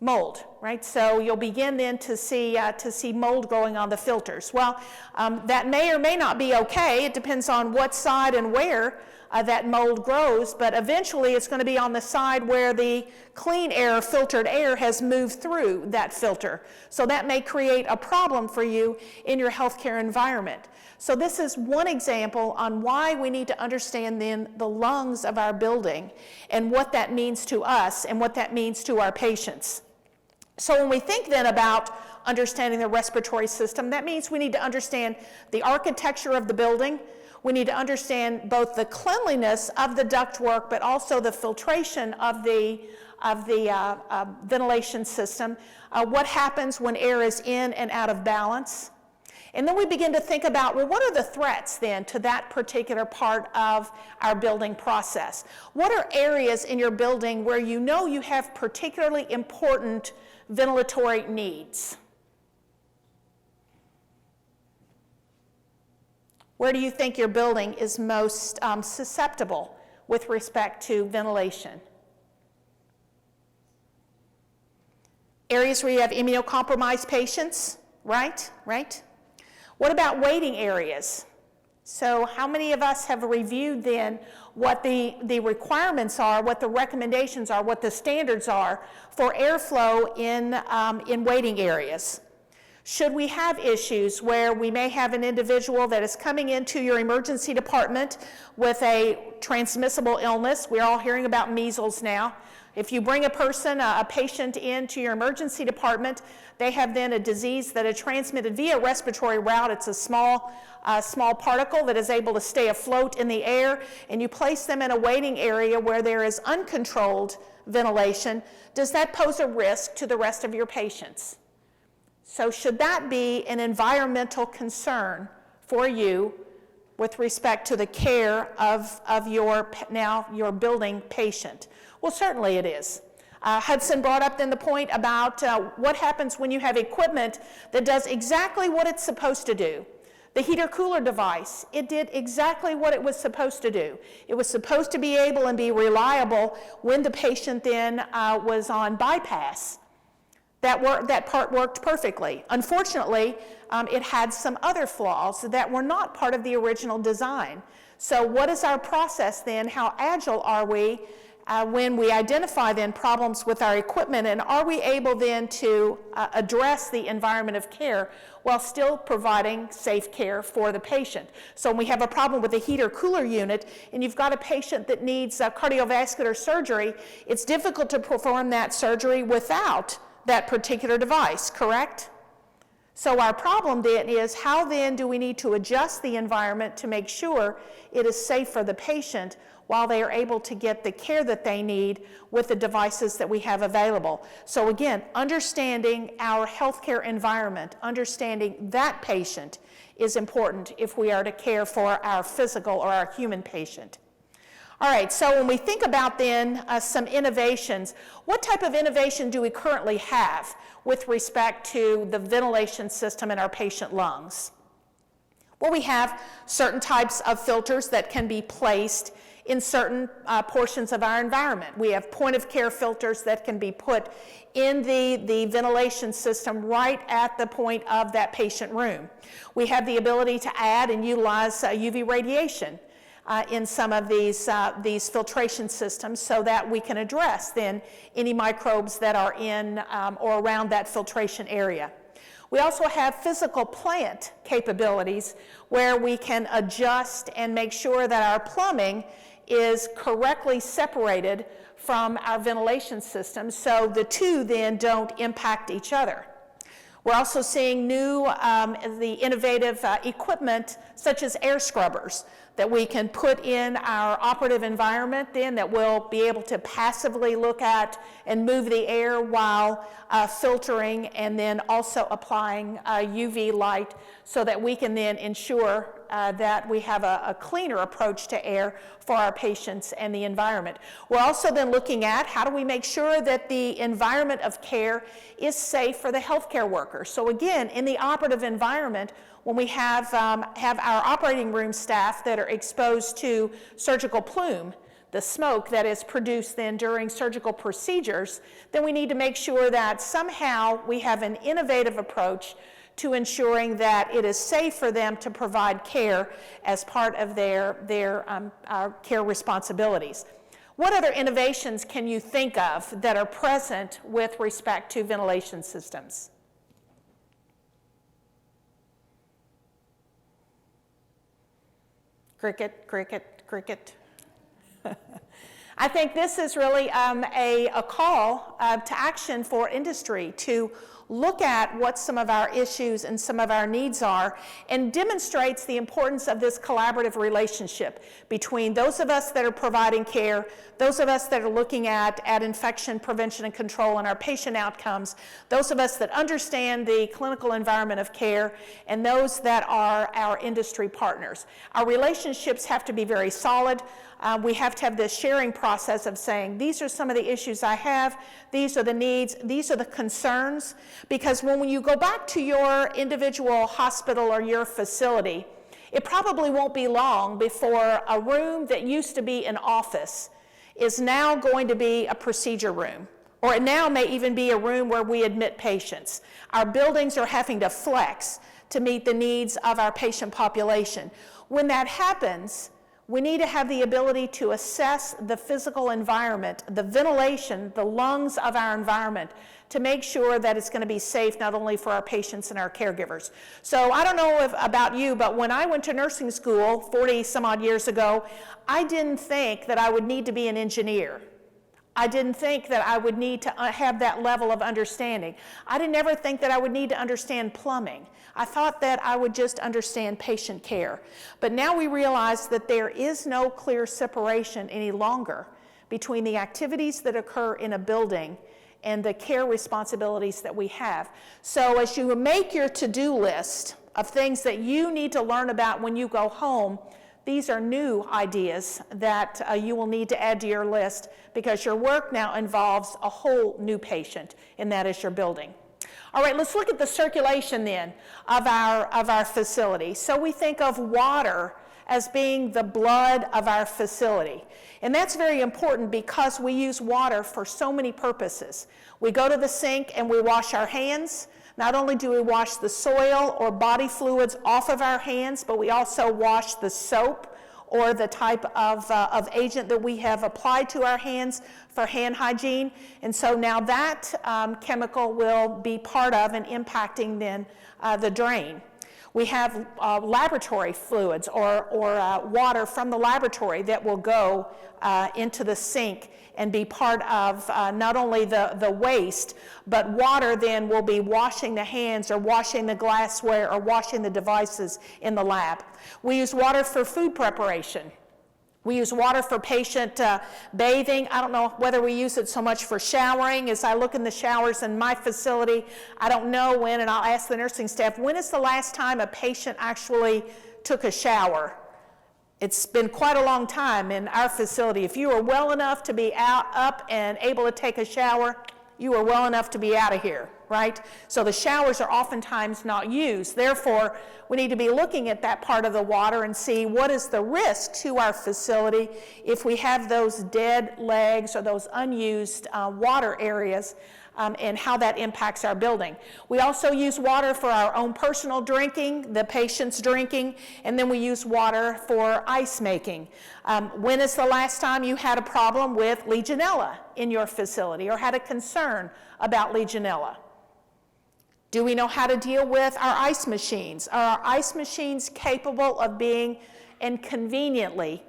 Mold, right? So you'll begin then to see mold growing on the filters. Well, that may or may not be okay. It depends on what side and where that mold grows, but eventually it's going to be on the side where the clean air, filtered air has moved through that filter. So that may create a problem for you in your healthcare environment. So this is one example on why we need to understand then the lungs of our building and what that means to us and what that means to our patients. So when we think then about understanding the respiratory system, that means we need to understand the architecture of the building. We need to understand both the cleanliness of the ductwork, but also the filtration of the ventilation system. What happens when air is in and out of balance? And then we begin to think about, well, what are the threats then to that particular part of our building process? What are areas in your building where you know you have particularly important ventilatory needs? Where do you think your building is most susceptible with respect to ventilation? Areas where you have immunocompromised patients, right? What about waiting areas? So how many of us have reviewed then what the requirements are, what the recommendations are, what the standards are for airflow in waiting areas? Should we have issues where we may have an individual that is coming into your emergency department with a transmissible illness? We're all hearing about measles now. If you bring a patient into your emergency department, they have then a disease that is transmitted via respiratory route. It's a small particle that is able to stay afloat in the air, and you place them in a waiting area where there is uncontrolled ventilation. Does that pose a risk to the rest of your patients? So should that be an environmental concern for you with respect to the care of your building patient? Well, certainly it is. Hudson brought up then the point about what happens when you have equipment that does exactly what it's supposed to do. The heater-cooler device, it did exactly what it was supposed to do. It was supposed to be able and be reliable when the patient then was on bypass. That part worked perfectly. Unfortunately, it had some other flaws that were not part of the original design. So what is our process then? How agile are we when we identify then problems with our equipment, and are we able then to address the environment of care while still providing safe care for the patient? So when we have a problem with a heater-cooler unit and you've got a patient that needs cardiovascular surgery, it's difficult to perform that surgery without that particular device, correct? So our problem then is, how then do we need to adjust the environment to make sure it is safe for the patient while they are able to get the care that they need with the devices that we have available? So again, understanding our healthcare environment, understanding that patient is important if we are to care for our physical or our human patient. All right, so when we think about then some innovations, what type of innovation do we currently have with respect to the ventilation system in our patient lungs? Well, we have certain types of filters that can be placed in certain portions of our environment. We have point-of-care filters that can be put in the ventilation system right at the point of that patient room. We have the ability to add and utilize UV radiation in some of these filtration systems so that we can address then any microbes that are in or around that filtration area. We also have physical plant capabilities where we can adjust and make sure that our plumbing is correctly separated from our ventilation system so the two then don't impact each other. We're also seeing new, the innovative equipment such as air scrubbers that we can put in our operative environment then that will be able to passively look at and move the air while filtering and then also applying UV light so that we can then ensure that we have a cleaner approach to air for our patients and the environment. We're also then looking at how do we make sure that the environment of care is safe for the healthcare workers. So again, in the operative environment, when we have our operating room staff that are exposed to surgical plume, the smoke that is produced then during surgical procedures, then we need to make sure that somehow we have an innovative approach to ensuring that it is safe for them to provide care as part of their care responsibilities. What other innovations can you think of that are present with respect to ventilation systems? Cricket, cricket, cricket. I think this is really a call to action for industry to look at what some of our issues and some of our needs are and demonstrates the importance of this collaborative relationship between those of us that are providing care, those of us that are looking at infection prevention and control and our patient outcomes, those of us that understand the clinical environment of care, and those that are our industry partners. Our relationships have to be very solid. We have to have this sharing process of saying, these are some of the issues I have, these are the needs, these are the concerns, because when you go back to your individual hospital or your facility, it probably won't be long before a room that used to be an office is now going to be a procedure room, or it now may even be a room where we admit patients. Our buildings are having to flex to meet the needs of our patient population. When that happens, we need to have the ability to assess the physical environment, the ventilation, the lungs of our environment, to make sure that it's going to be safe not only for our patients and our caregivers. So I don't know about you, but when I went to nursing school 40 some odd years ago, I didn't think that I would need to be an engineer. I didn't think that I would need to have that level of understanding. I didn't ever think that I would need to understand plumbing. I thought that I would just understand patient care. But now we realize that there is no clear separation any longer between the activities that occur in a building and the care responsibilities that we have. So as you make your to-do list of things that you need to learn about when you go home, these are new ideas that you will need to add to your list because your work now involves a whole new patient, and that is your building. All right, let's look at the circulation then of our facility. So we think of water as being the blood of our facility. And that's very important because we use water for so many purposes. We go to the sink and we wash our hands. Not only do we wash the soil or body fluids off of our hands, but we also wash the soap or the type of agent that we have applied to our hands for hand hygiene. And so now that chemical will be part of and impacting then the drain. We have laboratory fluids or water from the laboratory that will go into the sink and be part of not only the waste, but water then will be washing the hands or washing the glassware or washing the devices in the lab. We use water for food preparation. We use water for patient bathing. I don't know whether we use it so much for showering. As I look in the showers in my facility, I don't know when, and I'll ask the nursing staff, when is the last time a patient actually took a shower? It's been quite a long time in our facility. If you are well enough to be up and able to take a shower, you are well enough to be out of here, right? So the showers are oftentimes not used. Therefore, we need to be looking at that part of the water and see what is the risk to our facility if we have those dead legs or those unused water areas, and how that impacts our building. We also use water for our own personal drinking, the patient's drinking, and then we use water for ice making. When is the last time you had a problem with Legionella in your facility or had a concern about Legionella? Do we know how to deal with our ice machines? Are our ice machines capable of being and conveniently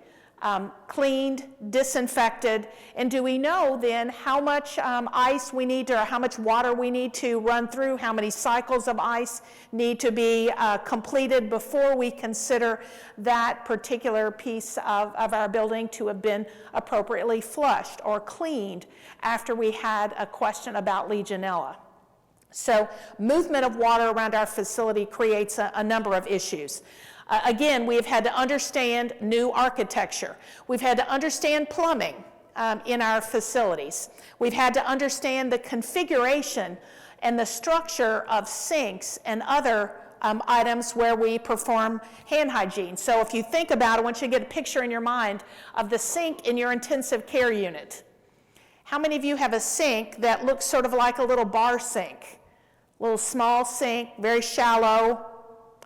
cleaned, disinfected, and do we know then how much ice we need to, or how much water we need to run through, how many cycles of ice need to be completed before we consider that particular piece of our building to have been appropriately flushed or cleaned after we had a question about Legionella. So movement of water around our facility creates a number of issues. Again, we've had to understand new architecture. We've had to understand plumbing in our facilities. We've had to understand the configuration and the structure of sinks and other items where we perform hand hygiene. So if you think about it, I want you to get a picture in your mind of the sink in your intensive care unit. How many of you have a sink that looks sort of like a little bar sink? A little small sink, very shallow.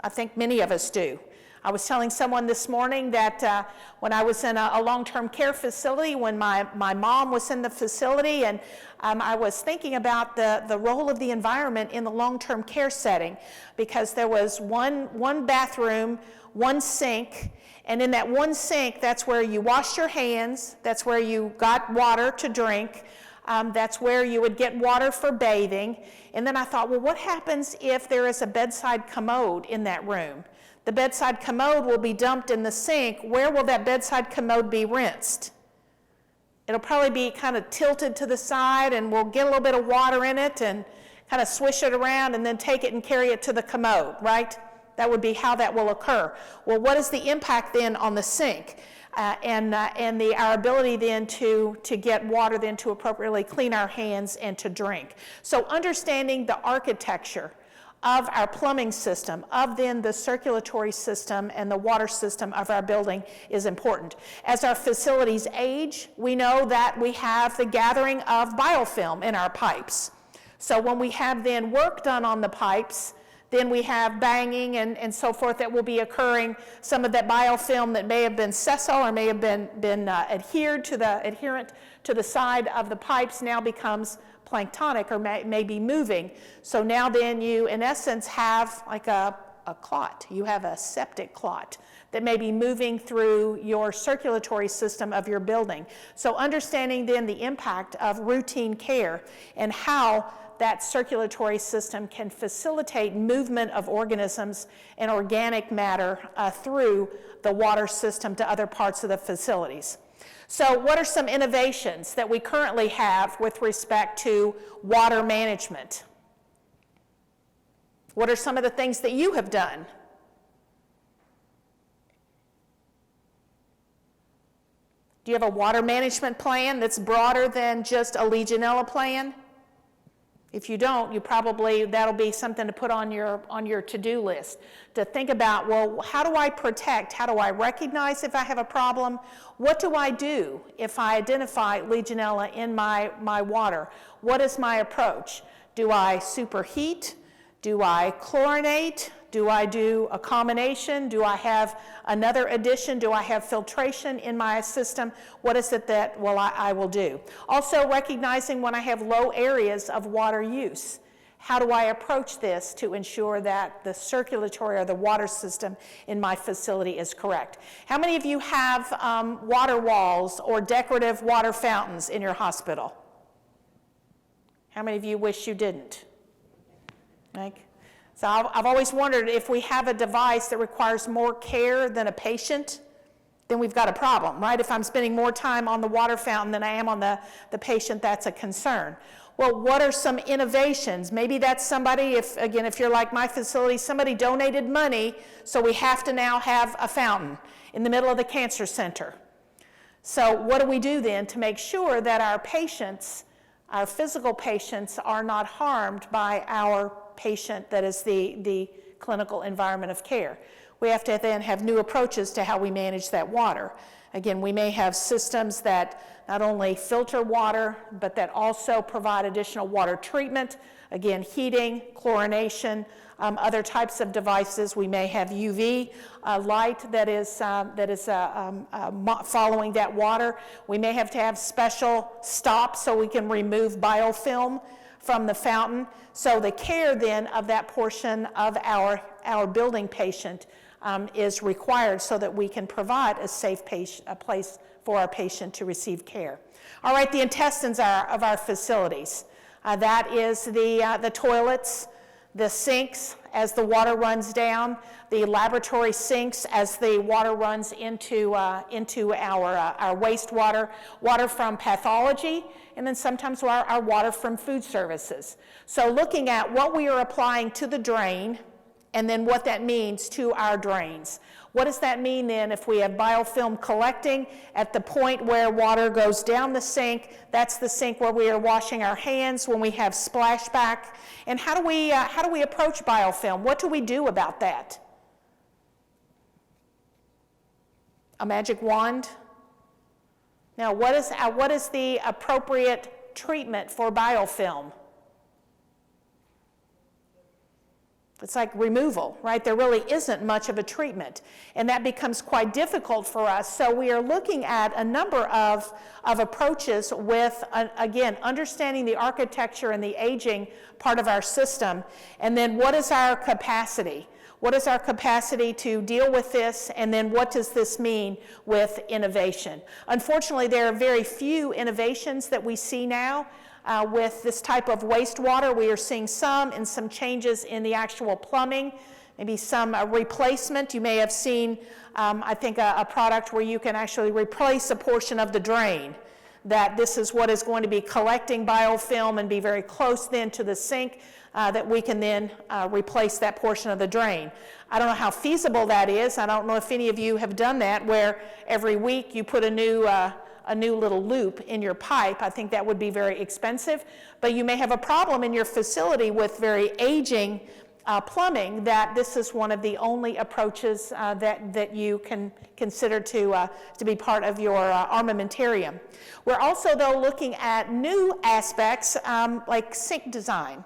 I think many of us do. I was telling someone this morning that when I was in a long-term care facility, when my mom was in the facility, and I was thinking about the role of the environment in the long-term care setting, because there was one bathroom, one sink, and in that one sink, that's where you washed your hands, that's where you got water to drink, that's where you would get water for bathing. And then I thought, well, what happens if there is a bedside commode in that room? The bedside commode will be dumped in the sink. Where will that bedside commode be rinsed? It'll probably be kind of tilted to the side, and we'll get a little bit of water in it and kind of swish it around and then take it and carry it to the commode, right? That would be how that will occur. Well, what is the impact then on the sink? And our ability then to get water then to appropriately clean our hands and to drink. So understanding the architecture of our plumbing system, of then the circulatory system and the water system of our building is important. As our facilities age, we know that we have the gathering of biofilm in our pipes. So when we have then work done on the pipes, then we have banging and so forth that will be occurring. Some of that biofilm that may have been sessile or may have been adherent to the side of the pipes now becomes planktonic or may be moving. So now then you, in essence, have like a clot. You have a septic clot that may be moving through your circulatory system of your building. So understanding then the impact of routine care and how that circulatory system can facilitate movement of organisms and organic matter through the water system to other parts of the facilities. So what are some innovations that we currently have with respect to water management? What are some of the things that you have done? Do you have a water management plan that's broader than just a Legionella plan? If you don't, that'll be something to put on your to-do list, to think about, well, how do I protect? How do I recognize if I have a problem? What do I do if I identify Legionella in my water? What is my approach? Do I superheat? Do I chlorinate? Do I do a combination? Do I have another addition? Do I have filtration in my system? What is it that I will do? Also recognizing when I have low areas of water use. How do I approach this to ensure that the circulatory or the water system in my facility is correct? How many of you have water walls or decorative water fountains in your hospital? How many of you wish you didn't? So I've always wondered if we have a device that requires more care than a patient, then we've got a problem, right? If I'm spending more time on the water fountain than I am on the patient, that's a concern. Well, what are some innovations? Maybe that's somebody, if you're like my facility, somebody donated money, so we have to now have a fountain in the middle of the cancer center. So what do we do then to make sure that our patients, our physical patients, are not harmed by our patient that is the clinical environment of care? We have to then have new approaches to how we manage that water. Again, we may have systems that not only filter water, but that also provide additional water treatment, again, heating, chlorination, other types of devices. We may have UV light that is following that water. We may have to have special stops so we can remove biofilm from the fountain. So the care then of that portion of our building patient is required so that we can provide a safe place for our patient to receive care. All right, the intestines of our facilities. That is the toilets, the sinks as the water runs down, the laboratory sinks as the water runs into our wastewater, water from pathology, and then sometimes our water from food services. So looking at what we are applying to the drain, and then what that means to our drains. What does that mean then if we have biofilm collecting at the point where water goes down the sink? That's the sink where we are washing our hands when we have splashback. And how do we approach biofilm? What do we do about that? A magic wand? Now, what is the appropriate treatment for biofilm? It's like removal, right? There really isn't much of a treatment, and that becomes quite difficult for us. So we are looking at a number of approaches with, again, understanding the architecture and the aging part of our system, and then what is our capacity? What is our capacity to deal with this, and then what does this mean with innovation? Unfortunately, there are very few innovations that we see now. With this type of wastewater, we are seeing some changes in the actual plumbing, maybe some replacement. You may have seen, I think, a product where you can actually replace a portion of the drain, that this is what is going to be collecting biofilm and be very close then to the sink, that we can then replace that portion of the drain. I don't know how feasible that is. I don't know if any of you have done that, where every week you put a new little loop in your pipe. I think that would be very expensive, but you may have a problem in your facility with very aging plumbing, that this is one of the only approaches that you can consider to be part of your armamentarium. We're also, though, looking at new aspects like sink design.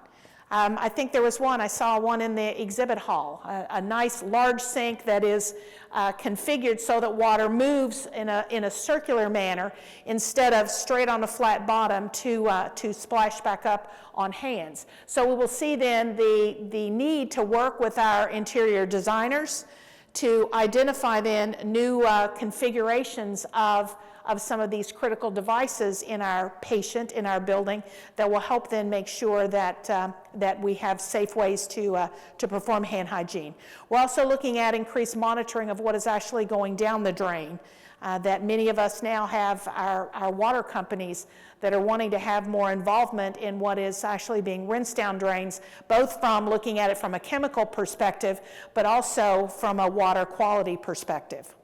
I think there was one, I saw one in the exhibit hall, a nice large sink that is configured so that water moves in a circular manner instead of straight on a flat bottom to splash back up on hands. So we will see then the need to work with our interior designers to identify then new configurations of some of these critical devices in our patient, in our building, that will help then make sure that we have safe ways to perform hand hygiene. We're also looking at increased monitoring of what is actually going down the drain. That many of us now have our water companies that are wanting to have more involvement in what is actually being rinsed down drains, both from looking at it from a chemical perspective, but also from a water quality perspective.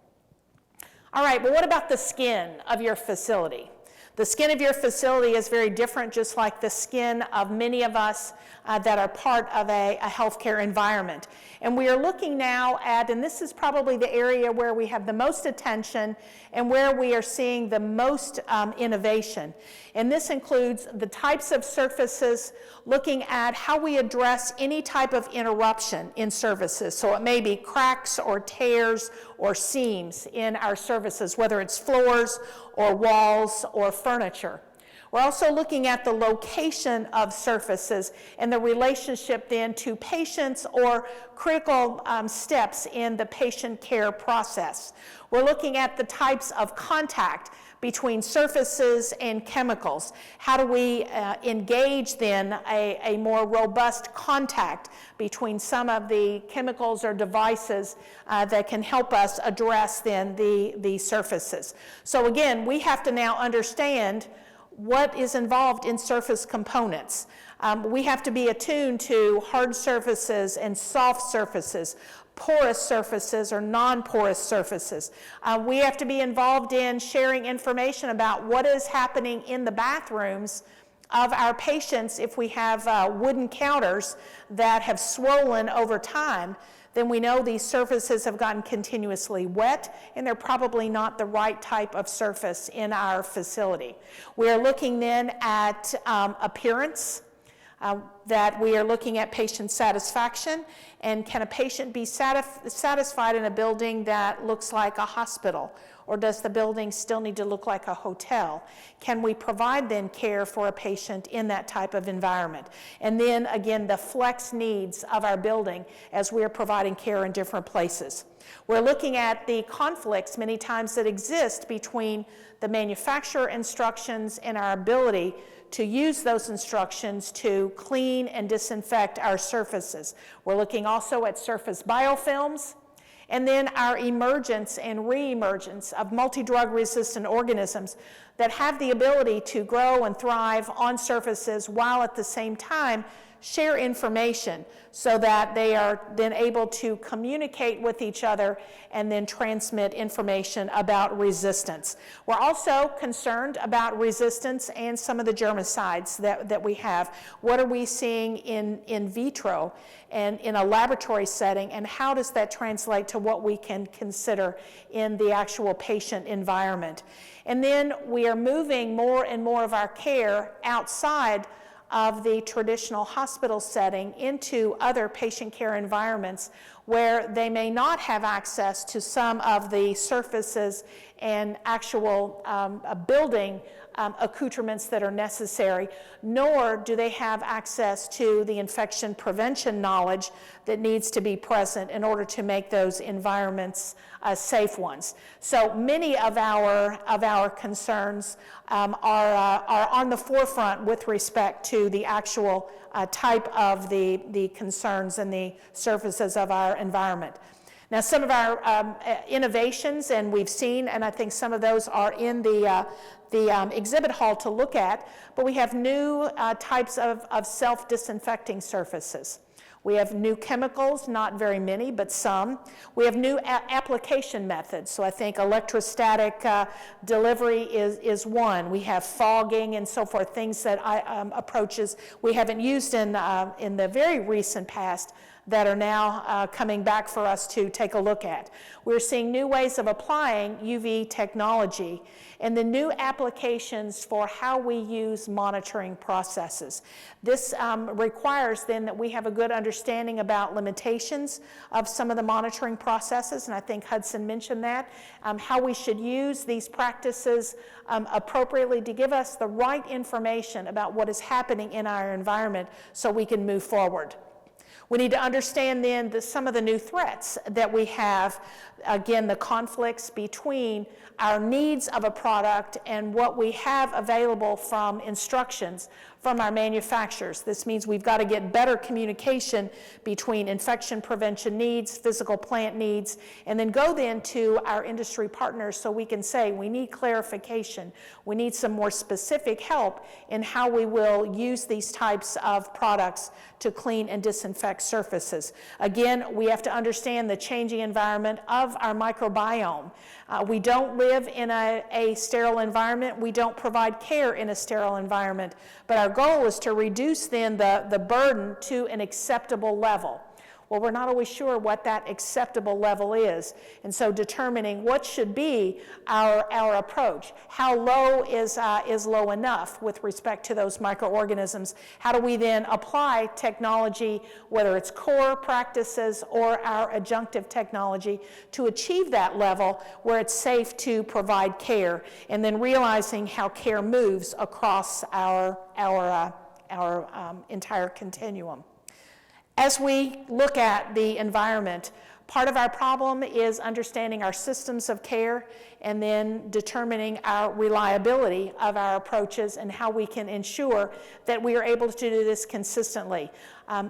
All right, but what about the skin of your facility? The skin of your facility is very different, just like the skin of many of us that are part of a healthcare environment. And we are looking now at, and this is probably the area where we have the most attention and where we are seeing the most innovation. And this includes the types of surfaces, looking at how we address any type of interruption in services. So it may be cracks or tears or seams in our services, whether it's floors or walls or furniture. We're also looking at the location of surfaces and the relationship then to patients or critical steps in the patient care process. We're looking at the types of contact between surfaces and chemicals? How do we engage then a more robust contact between some of the chemicals or devices that can help us address then the surfaces? So again, we have to now understand what is involved in surface components. We have to be attuned to hard surfaces and soft surfaces, porous surfaces or non-porous surfaces. We have to be involved in sharing information about what is happening in the bathrooms of our patients. If we have wooden counters that have swollen over time, then we know these surfaces have gotten continuously wet, and they're probably not the right type of surface in our facility. We are looking then at appearance, that we are looking at patient satisfaction, and can a patient be satisfied in a building that looks like a hospital, or does the building still need to look like a hotel? Can we provide then care for a patient in that type of environment? And then again, the flex needs of our building as we are providing care in different places. We're looking at the conflicts many times that exist between the manufacturer instructions and our ability to use those instructions to clean and disinfect our surfaces. We're looking also at surface biofilms, and then our emergence and re-emergence of multi-drug resistant organisms that have the ability to grow and thrive on surfaces while at the same time share information so that they are then able to communicate with each other and then transmit information about resistance. We're also concerned about resistance and some of the germicides that we have. What are we seeing in vitro and in a laboratory setting, and how does that translate to what we can consider in the actual patient environment? And then we are moving more and more of our care outside of the traditional hospital setting into other patient care environments where they may not have access to some of the surfaces and actual building accoutrements that are necessary, nor do they have access to the infection prevention knowledge that needs to be present in order to make those environments safe ones. So many of our concerns are on the forefront with respect to the actual type of the concerns and the surfaces of our environment. Now, some of our innovations, and we've seen, and I think some of those are in the exhibit hall to look at, but we have new types of self-disinfecting surfaces. We have new chemicals, not very many, but some. We have new application methods. So I think electrostatic delivery is one. We have fogging and so forth, things that approaches we haven't used in the very recent past that are now coming back for us to take a look at. We're seeing new ways of applying UV technology and the new applications for how we use monitoring processes. This requires then that we have a good understanding about limitations of some of the monitoring processes, and I think Hudson mentioned that, how we should use these practices appropriately to give us the right information about what is happening in our environment so we can move forward. We need to understand then some of the new threats that we have, again, the conflicts between our needs of a product and what we have available from instructions from our manufacturers. This means we've got to get better communication between infection prevention needs, physical plant needs, and then go then to our industry partners so we can say we need clarification. We need some more specific help in how we will use these types of products to clean and disinfect surfaces. Again, we have to understand the changing environment of our microbiome. We don't live in a sterile environment. We don't provide care in a sterile environment. But our goal is to reduce then the burden to an acceptable level. Well, we're not always sure what that acceptable level is. And so determining what should be our approach. How low is low enough with respect to those microorganisms? How do we then apply technology, whether it's core practices or our adjunctive technology, to achieve that level where it's safe to provide care? And then realizing how care moves across our entire continuum. As we look at the environment, Part of our problem is understanding our systems of care and then determining our reliability of our approaches and how we can ensure that we are able to do this consistently.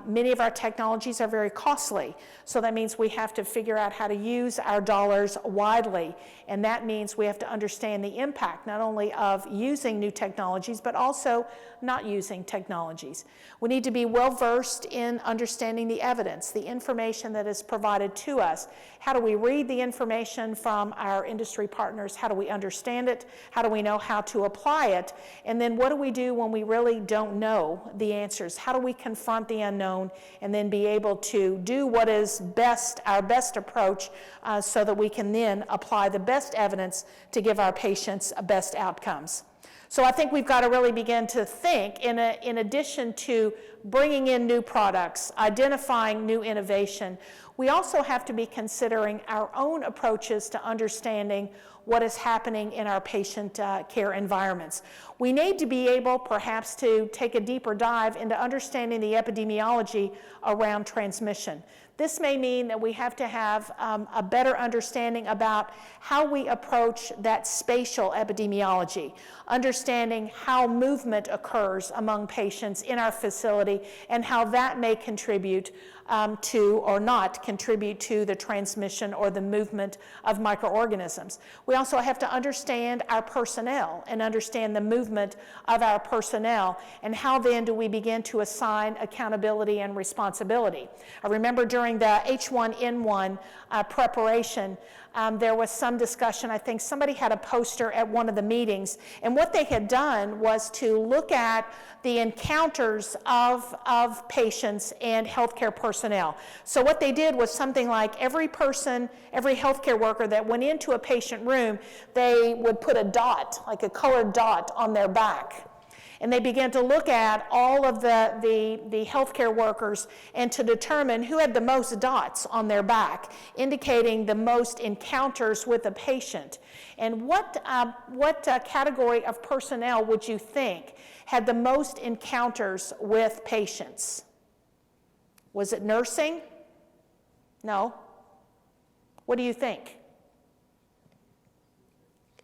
Many of our technologies are very costly, so that means we have to figure out how to use our dollars widely, and that means we have to understand the impact not only of using new technologies, but also not using technologies. We need to be well versed in understanding the evidence, the information that is provided to us. How do we read the information from our industry partners? How do we understand it? How do we know how to apply it? And then what do we do when we really don't know the answers? How do we confront the unknown and then be able to do what is best, our best approach, so that we can then apply the best evidence to give our patients best outcomes? So I think we've got to really begin to think, in addition to bringing in new products, identifying new innovation, we also have to be considering our own approaches to understanding what is happening in our patient care environments. We need to be able perhaps to take a deeper dive into understanding the epidemiology around transmission. This may mean that we have to have a better understanding about how we approach that spatial epidemiology, understanding how movement occurs among patients in our facility and how that may contribute to or not contribute to the transmission or the movement of microorganisms. We also have to understand our personnel and understand the movement of our personnel, and how then do we begin to assign accountability and responsibility. I remember during the H1N1 preparation, there was some discussion. I think somebody had a poster at one of the meetings, and what they had done was to look at the encounters of patients and healthcare personnel. So what they did was something like every person, every healthcare worker that went into a patient room, they would put a dot, like a colored dot on their back. And they began to look at all of the healthcare workers and to determine who had the most dots on their back, indicating the most encounters with a patient. And what category of personnel would you think had the most encounters with patients? Was it nursing? No. What do you think?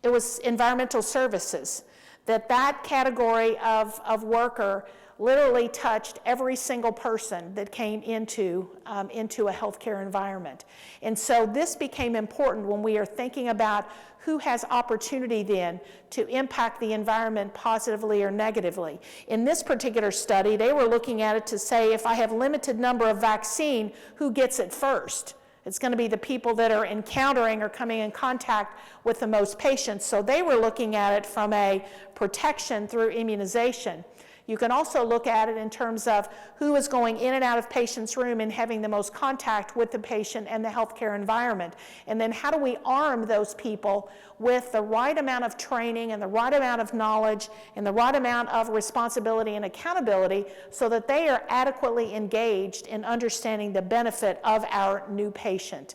It was environmental services. That category of worker literally touched every single person that came into a healthcare environment. And so this became important when we are thinking about who has opportunity then to impact the environment positively or negatively. In this particular study, they were looking at it to say, if I have limited number of vaccine, who gets it first? It's going to be the people that are encountering or coming in contact with the most patients. So they were looking at it from a protection through immunization. You can also look at it in terms of who is going in and out of patient's room and having the most contact with the patient and the healthcare environment. And then how do we arm those people with the right amount of training and the right amount of knowledge and the right amount of responsibility and accountability so that they are adequately engaged in understanding the benefit of our new patient.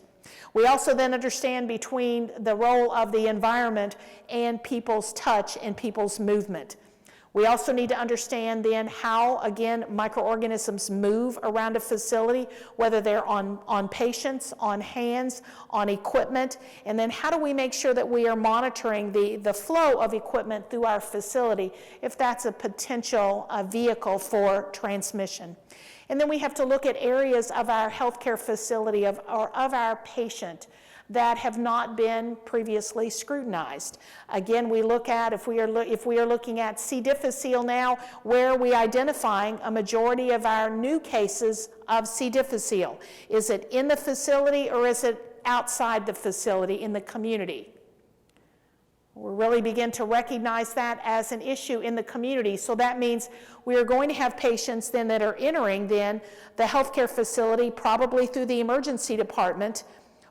We also then understand between the role of the environment and people's touch and people's movement. We also need to understand then how, again, microorganisms move around a facility, whether they're on patients, on hands, on equipment, and then how do we make sure that we are monitoring the flow of equipment through our facility if that's a potential vehicle for transmission. And then we have to look at areas of our healthcare facility or of our patient that have not been previously scrutinized. Again, we look at, if we are looking at C. difficile now, where are we identifying a majority of our new cases of C. difficile? Is it in the facility or is it outside the facility in the community? We really begin to recognize that as an issue in the community. So that means we are going to have patients then that are entering then the healthcare facility, probably through the emergency department,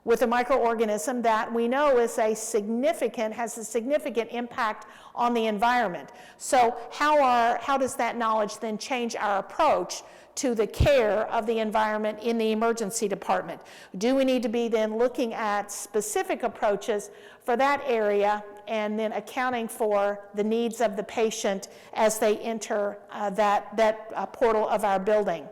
with a microorganism that we know has a significant impact on the environment. So how does that knowledge then change our approach to the care of the environment in the emergency department? Do we need to be then looking at specific approaches for that area and then accounting for the needs of the patient as they enter that portal of our building?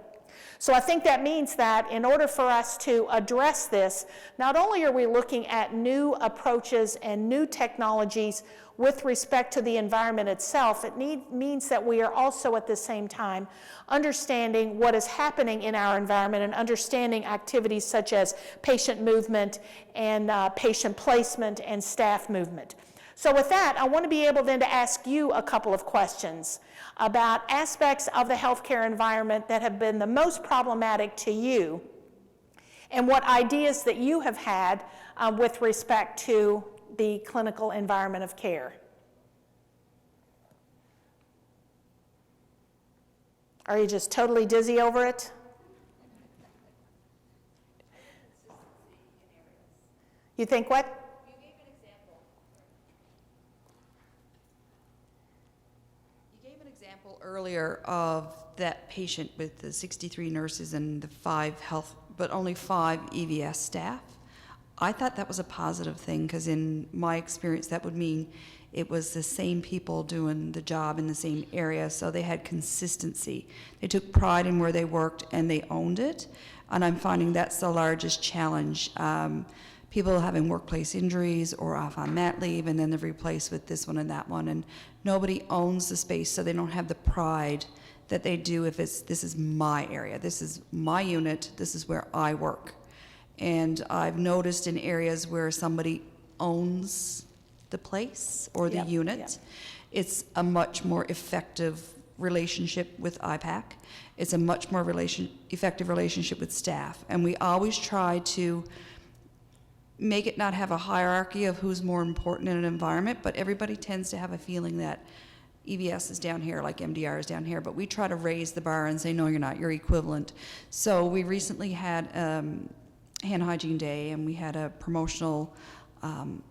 So I think that means that in order for us to address this, not only are we looking at new approaches and new technologies with respect to the environment itself, it means that we are also at the same time understanding what is happening in our environment and understanding activities such as patient movement and patient placement and staff movement. So with that, I want to be able then to ask you a couple of questions about aspects of the healthcare environment that have been the most problematic to you and what ideas that you have had with respect to the clinical environment of care. Are you just totally dizzy over it? You think what? You gave an example. You gave an example earlier of that patient with the 63 nurses and the 5 health, but only 5 EVS staff. I thought that was a positive thing because in my experience that would mean it was the same people doing the job in the same area, so they had consistency. They took pride in where they worked and they owned it, and I'm finding that's the largest challenge. People having workplace injuries or off on mat leave, and then they're replaced with this one and that one, and nobody owns the space, so they don't have the pride that they do if it's, this is my area, this is my unit, this is where I work. And I've noticed in areas where somebody owns the place or the unit, it's a much more effective relationship with IPAC. It's a much more effective relationship with staff. And we always try to make it not have a hierarchy of who's more important in an environment, but everybody tends to have a feeling that EVS is down here, like MDR is down here, but we try to raise the bar and say, no, you're not, you're equivalent. So we recently had Hand Hygiene Day, and we had a promotional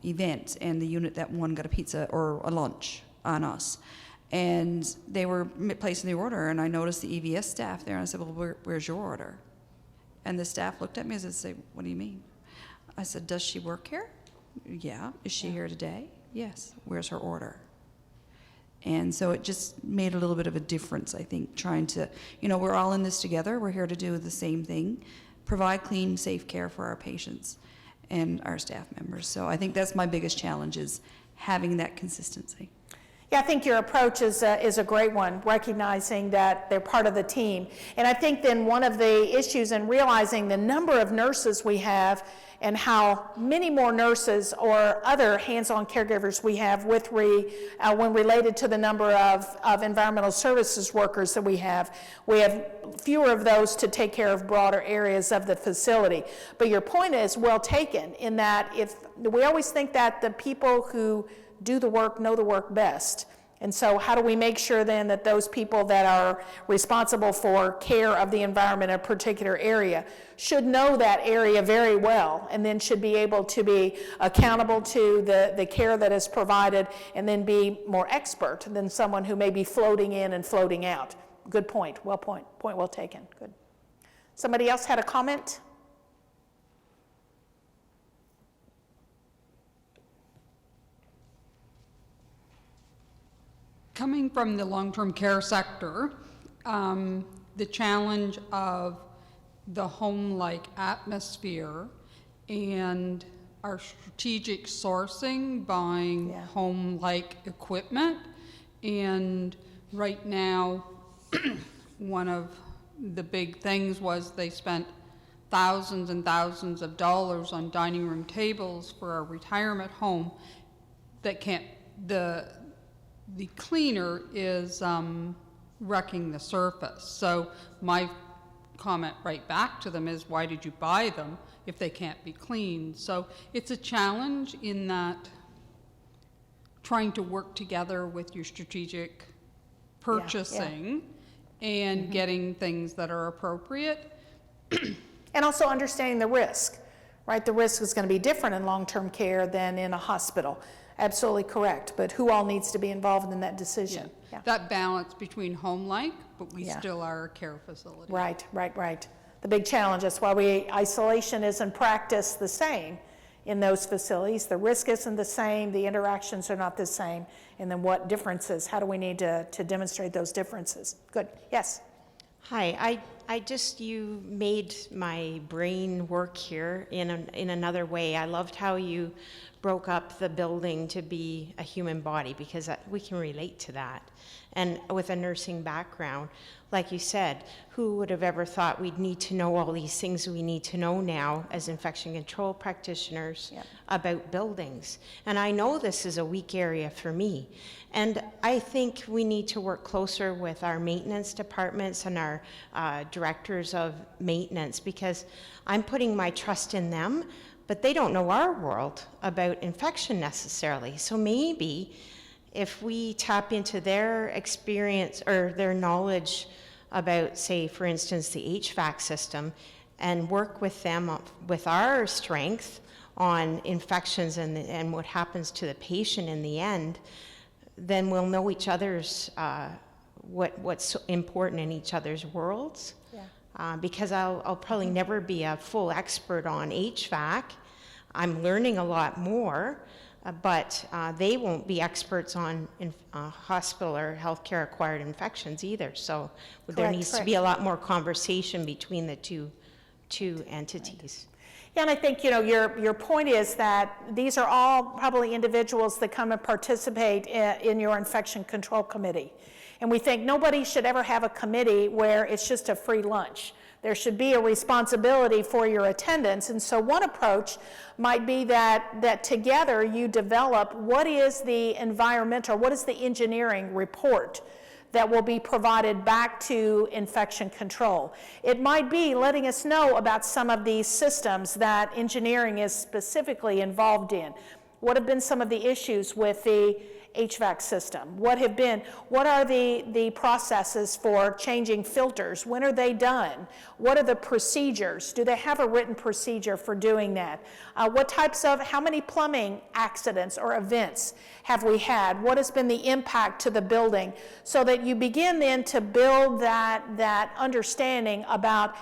event, and the unit that won got a pizza or a lunch on us. And they were placing the order, and I noticed the EVS staff there, and I said, well, where's your order? And the staff looked at me and said, what do you mean? I said, does she work here? Yeah. Is she here today? Yes. Where's her order? And so it just made a little bit of a difference, I think, trying to, we're all in this together. We're here to do the same thing, provide clean, safe care for our patients and our staff members. So I think that's my biggest challenge, is having that consistency. Yeah, I think your approach is a great one, recognizing that they're part of the team. And I think then one of the issues in realizing the number of nurses we have and how many more nurses or other hands-on caregivers we have with when related to the number of environmental services workers that we have fewer of those to take care of broader areas of the facility. But your point is well taken, in that if we always think that the people who do the work know the work best. And so how do we make sure then that those people that are responsible for care of the environment in a particular area should know that area very well, and then should be able to be accountable to the care that is provided, and then be more expert than someone who may be floating in and floating out. Good point, point well taken, good. Somebody else had a comment? Coming from the long-term care sector, the challenge of the home-like atmosphere and our strategic sourcing, buying home-like equipment, and right now, one of the big things was they spent thousands and thousands of dollars on dining room tables for a retirement home that can't, the cleaner is wrecking the surface. So my comment right back to them is, why did you buy them if they can't be cleaned? So it's a challenge in that trying to work together with your strategic purchasing and getting things that are appropriate. And also understanding the risk, right? The risk is going to be different in long-term care than in a hospital. Absolutely correct, but who all needs to be involved in that decision? That balance between home-like, but we still are a care facility. Right. The big challenge, that's why isolation isn't practiced the same in those facilities. The risk isn't the same, the interactions are not the same, and then what differences? How do we need to demonstrate those differences? Good, yes? Hi, you made my brain work here in another way. I loved how you broke up the building to be a human body, because we can relate to that. And with a nursing background, like you said, who would have ever thought we'd need to know all these things we need to know now as infection control practitioners about buildings? And I know this is a weak area for me. And I think we need to work closer with our maintenance departments and our directors of maintenance, because I'm putting my trust in them, but they don't know our world about infection necessarily. So maybe if we tap into their experience or their knowledge about, say, for instance, the HVAC system, and work with them with our strength on infections and what happens to the patient in the end, then we'll know each other's, what's important in each other's worlds. Because I'll probably never be a full expert on HVAC. I'm learning a lot more, but they won't be experts on hospital or healthcare acquired infections either. So there needs to be a lot more conversation between the two entities. Yeah, and I think, your point is that these are all probably individuals that come and participate in your infection control committee. And we think nobody should ever have a committee where it's just a free lunch. There should be a responsibility for your attendance. And so one approach might be that together you develop what is the environmental, what is the engineering report that will be provided back to infection control. It might be letting us know about some of these systems that engineering is specifically involved in. What have been some of the issues with the HVAC system? What are the processes for changing filters? When are they done? What are the procedures? Do they have a written procedure for doing that? How many plumbing accidents or events have we had? What has been the impact to the building? So that you begin then to build that understanding about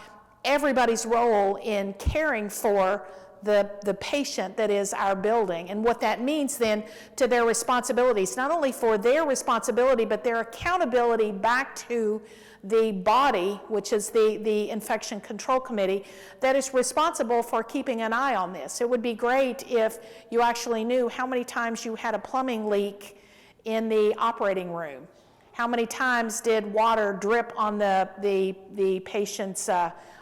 everybody's role in caring for the patient that is our building, and what that means then to their responsibilities, not only for their responsibility, but their accountability back to the body, which is the infection control committee, that is responsible for keeping an eye on this. It would be great if you actually knew how many times you had a plumbing leak in the operating room. How many times did water drip on the patient's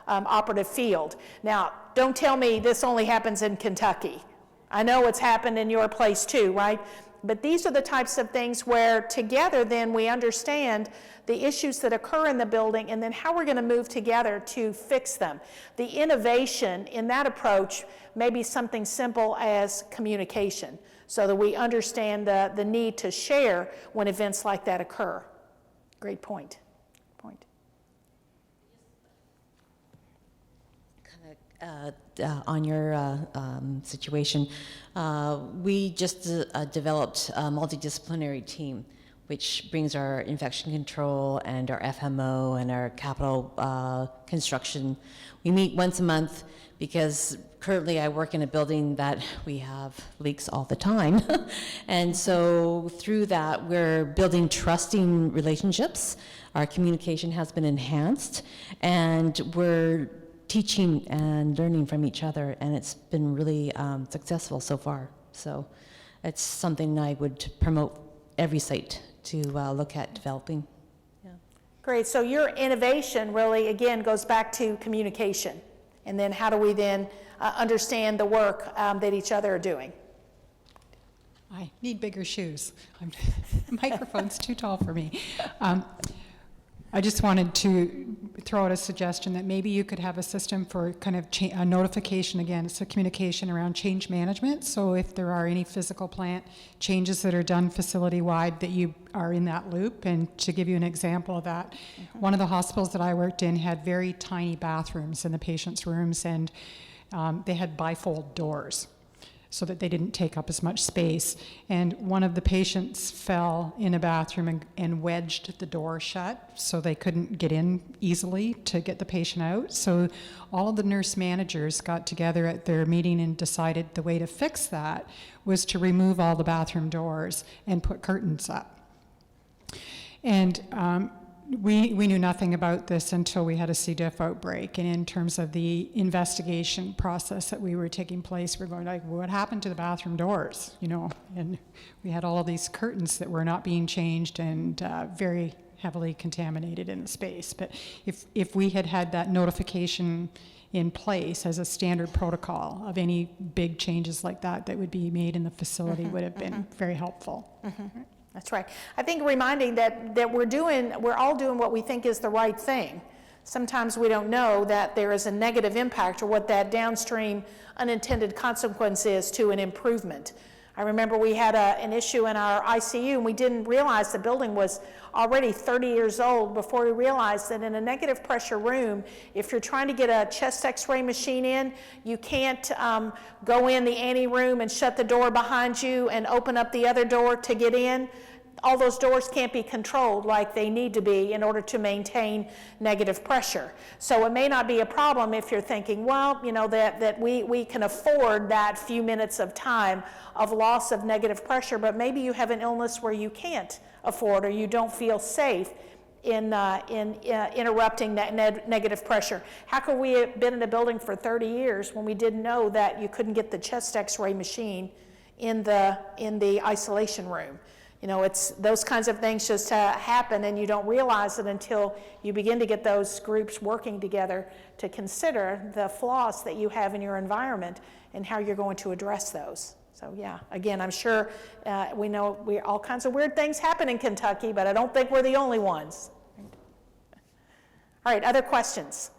operative field? Now, don't tell me this only happens in Kentucky. I know it's happened in your place too, right? But these are the types of things where together then we understand the issues that occur in the building and then how we're going to move together to fix them. The innovation in that approach may be something simple as communication, so that we understand the need to share when events like that occur. Great point. On your situation, we just developed a multidisciplinary team, which brings our infection control and our FMO and our capital construction. We meet once a month because currently I work in a building that we have leaks all the time. And so through that, we're building trusting relationships. Our communication has been enhanced, and we're teaching and learning from each other, and it's been really successful so far. So it's something I would promote every site to look at developing. Yeah. Great, so your innovation really, again, goes back to communication. And then how do we then understand the work that each other are doing? I need bigger shoes. The microphone's too tall for me. I just wanted to throw out a suggestion that maybe you could have a system for kind of a notification. Again, it's a communication around change management. So if there are any physical plant changes that are done facility-wide, that you are in that loop. And to give you an example of that, one of the hospitals that I worked in had very tiny bathrooms in the patients' rooms, and they had bifold doors so that they didn't take up as much space. And one of the patients fell in a bathroom and wedged the door shut so they couldn't get in easily to get the patient out. So all of the nurse managers got together at their meeting and decided the way to fix that was to remove all the bathroom doors and put curtains up. And we knew nothing about this until we had a C. diff outbreak, and in terms of the investigation process that we were taking place, we're going like, what happened to the bathroom doors, you know? And we had all of these curtains that were not being changed and very heavily contaminated in the space. But if we had had that notification in place as a standard protocol of any big changes like that that would be made in the facility would have been very helpful. That's right. I think reminding that we're all doing what we think is the right thing. Sometimes we don't know that there is a negative impact or what that downstream unintended consequence is to an improvement. I remember we had an issue in our ICU, and we didn't realize the building was already 30 years old before we realized that in a negative pressure room, if you're trying to get a chest x-ray machine in, you can't go in the ante room and shut the door behind you and open up the other door to get in. All those doors can't be controlled like they need to be in order to maintain negative pressure. So it may not be a problem if you're thinking, well, you know, that we can afford that few minutes of time of loss of negative pressure, but maybe you have an illness where you can't afford or you don't feel safe in interrupting that negative pressure. How could we have been in a building for 30 years when we didn't know that you couldn't get the chest x-ray machine in the isolation room? You know, it's those kinds of things just happen, and you don't realize it until you begin to get those groups working together to consider the flaws that you have in your environment and how you're going to address those. So yeah, again, I'm sure we know all kinds of weird things happen in Kentucky, but I don't think we're the only ones. All right, other questions?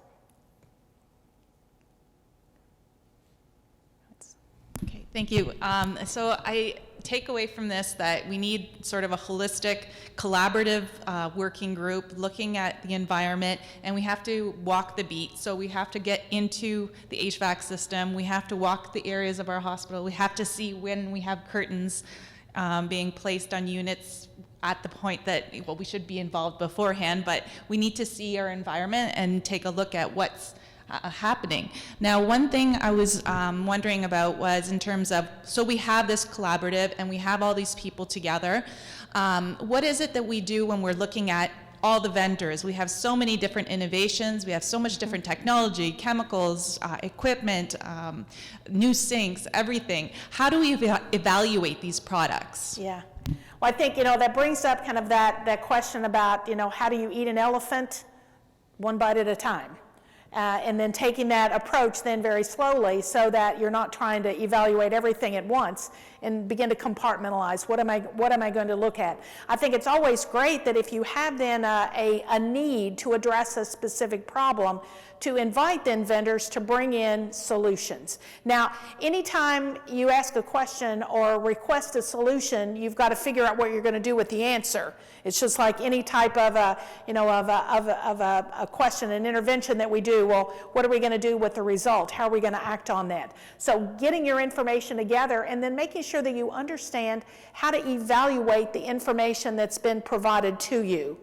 Okay, thank you. So I take away from this that we need sort of a holistic, collaborative working group looking at the environment, and we have to walk the beat. So we have to get into the HVAC system. We have to walk the areas of our hospital. We have to see when we have curtains being placed on units at the point that, well, we should be involved beforehand, but we need to see our environment and take a look at what's happening. Now, one thing I was wondering about was in terms of, so we have this collaborative and we have all these people together. What is it that we do when we're looking at all the vendors? We have so many different innovations. We have so much different technology, chemicals, equipment, new sinks, everything. How do we evaluate these products? Yeah. Well, I think, you know, that brings up kind of that question about, you know, how do you eat an elephant? One bite at a time. And then taking that approach then very slowly so that you're not trying to evaluate everything at once and begin to compartmentalize. What am I going to look at? I think it's always great that if you have then a need to address a specific problem, to invite then vendors to bring in solutions. Now, anytime you ask a question or request a solution, you've got to figure out what you're going to do with the answer. It's just like any type of a question, an intervention that we do. Well, what are we going to do with the result? How are we going to act on that? So getting your information together and then making sure that you understand how to evaluate the information that's been provided to you.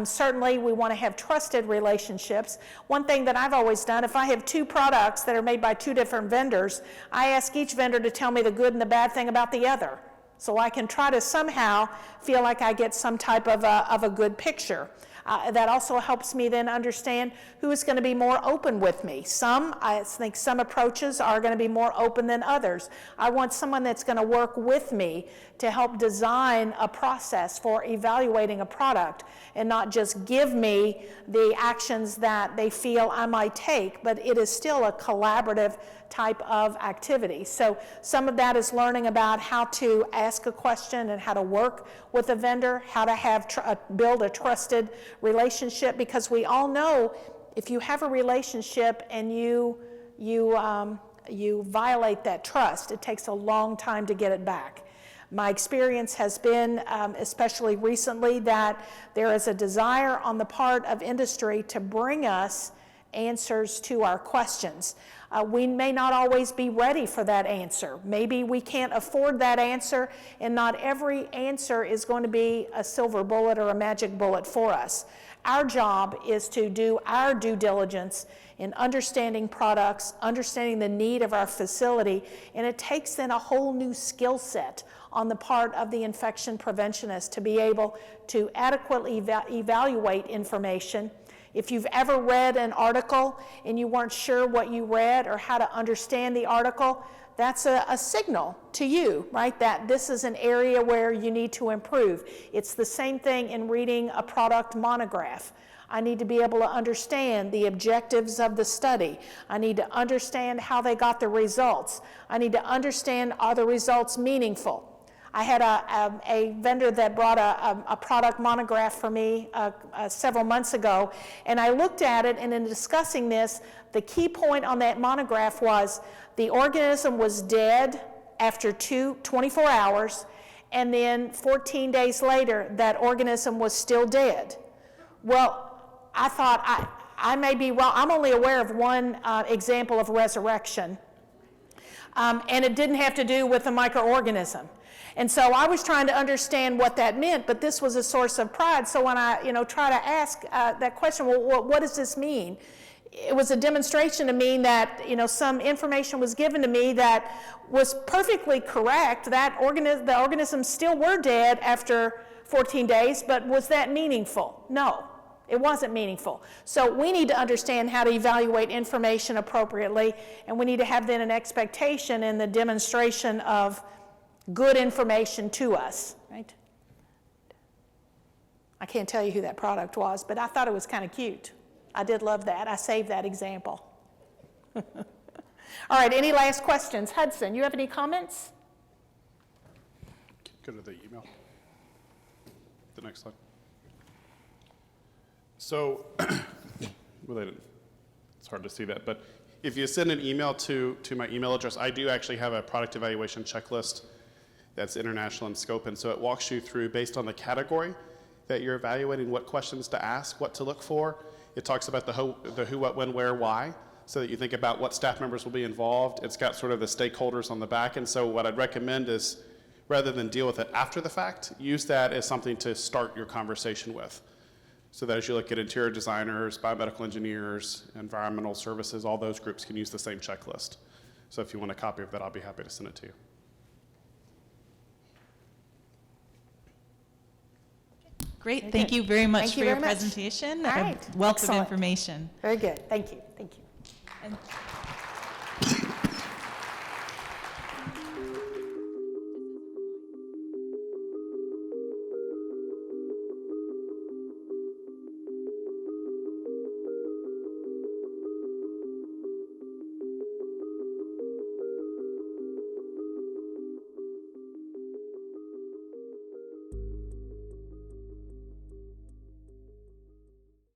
Certainly, we want to have trusted relationships. One thing that I've always done, if I have two products that are made by two different vendors, I ask each vendor to tell me the good and the bad thing about the other. So I can try to somehow feel like I get some type of a good picture. That also helps me then understand who is going to be more open with me. I think some approaches are going to be more open than others. I want someone that's going to work with me to help design a process for evaluating a product and not just give me the actions that they feel I might take, but it is still a collaborative type of activity. So some of that is learning about how to ask a question and how to work with a vendor, how to build a trusted relationship, because we all know if you have a relationship and you violate that trust, it takes a long time to get it back. My experience has been, especially recently, that there is a desire on the part of industry to bring us answers to our questions. We may not always be ready for that answer. Maybe we can't afford that answer, and not every answer is going to be a silver bullet or a magic bullet for us. Our job is to do our due diligence in understanding products, understanding the need of our facility, and it takes then a whole new skill set on the part of the infection preventionist to be able to adequately evaluate information. If you've ever read an article and you weren't sure what you read or how to understand the article, that's a signal to you, right, that this is an area where you need to improve. It's the same thing in reading a product monograph. I need to be able to understand the objectives of the study. I need to understand how they got the results. I need to understand, are the results meaningful? I had a vendor that brought a product monograph for me several months ago, and I looked at it, and in discussing this, the key point on that monograph was the organism was dead after 24 hours, and then 14 days later, that organism was still dead. Well, I thought, I may be wrong. I'm only aware of one example of resurrection, and it didn't have to do with the microorganism. And so I was trying to understand what that meant, but this was a source of pride. So when I, try to ask that question, well, what does this mean? It was a demonstration to me that, some information was given to me that was perfectly correct. The organisms still were dead after 14 days, but was that meaningful? No, it wasn't meaningful. So we need to understand how to evaluate information appropriately, and we need to have then an expectation in the demonstration of good information to us, right? I can't tell you who that product was, but I thought it was kind of cute. I did love that. I saved that example. All right, any last questions? Hudson, you have any comments? Go to the email. The next slide. So, it's hard to see that, but if you send an email to my email address, I do actually have a product evaluation checklist that's international in scope, and so it walks you through, based on the category that you're evaluating, what questions to ask, what to look for. It talks about the who, what, when, where, why, so that you think about what staff members will be involved. It's got sort of the stakeholders on the back, and so what I'd recommend is, rather than deal with it after the fact, use that as something to start your conversation with. So that as you look at interior designers, biomedical engineers, environmental services, all those groups can use the same checklist. So if you want a copy of that, I'll be happy to send it to you. Great. Thank you very much Thank for you your very much. presentation. All A right. wealth Excellent. of information. Very good. Thank you. Thank you. And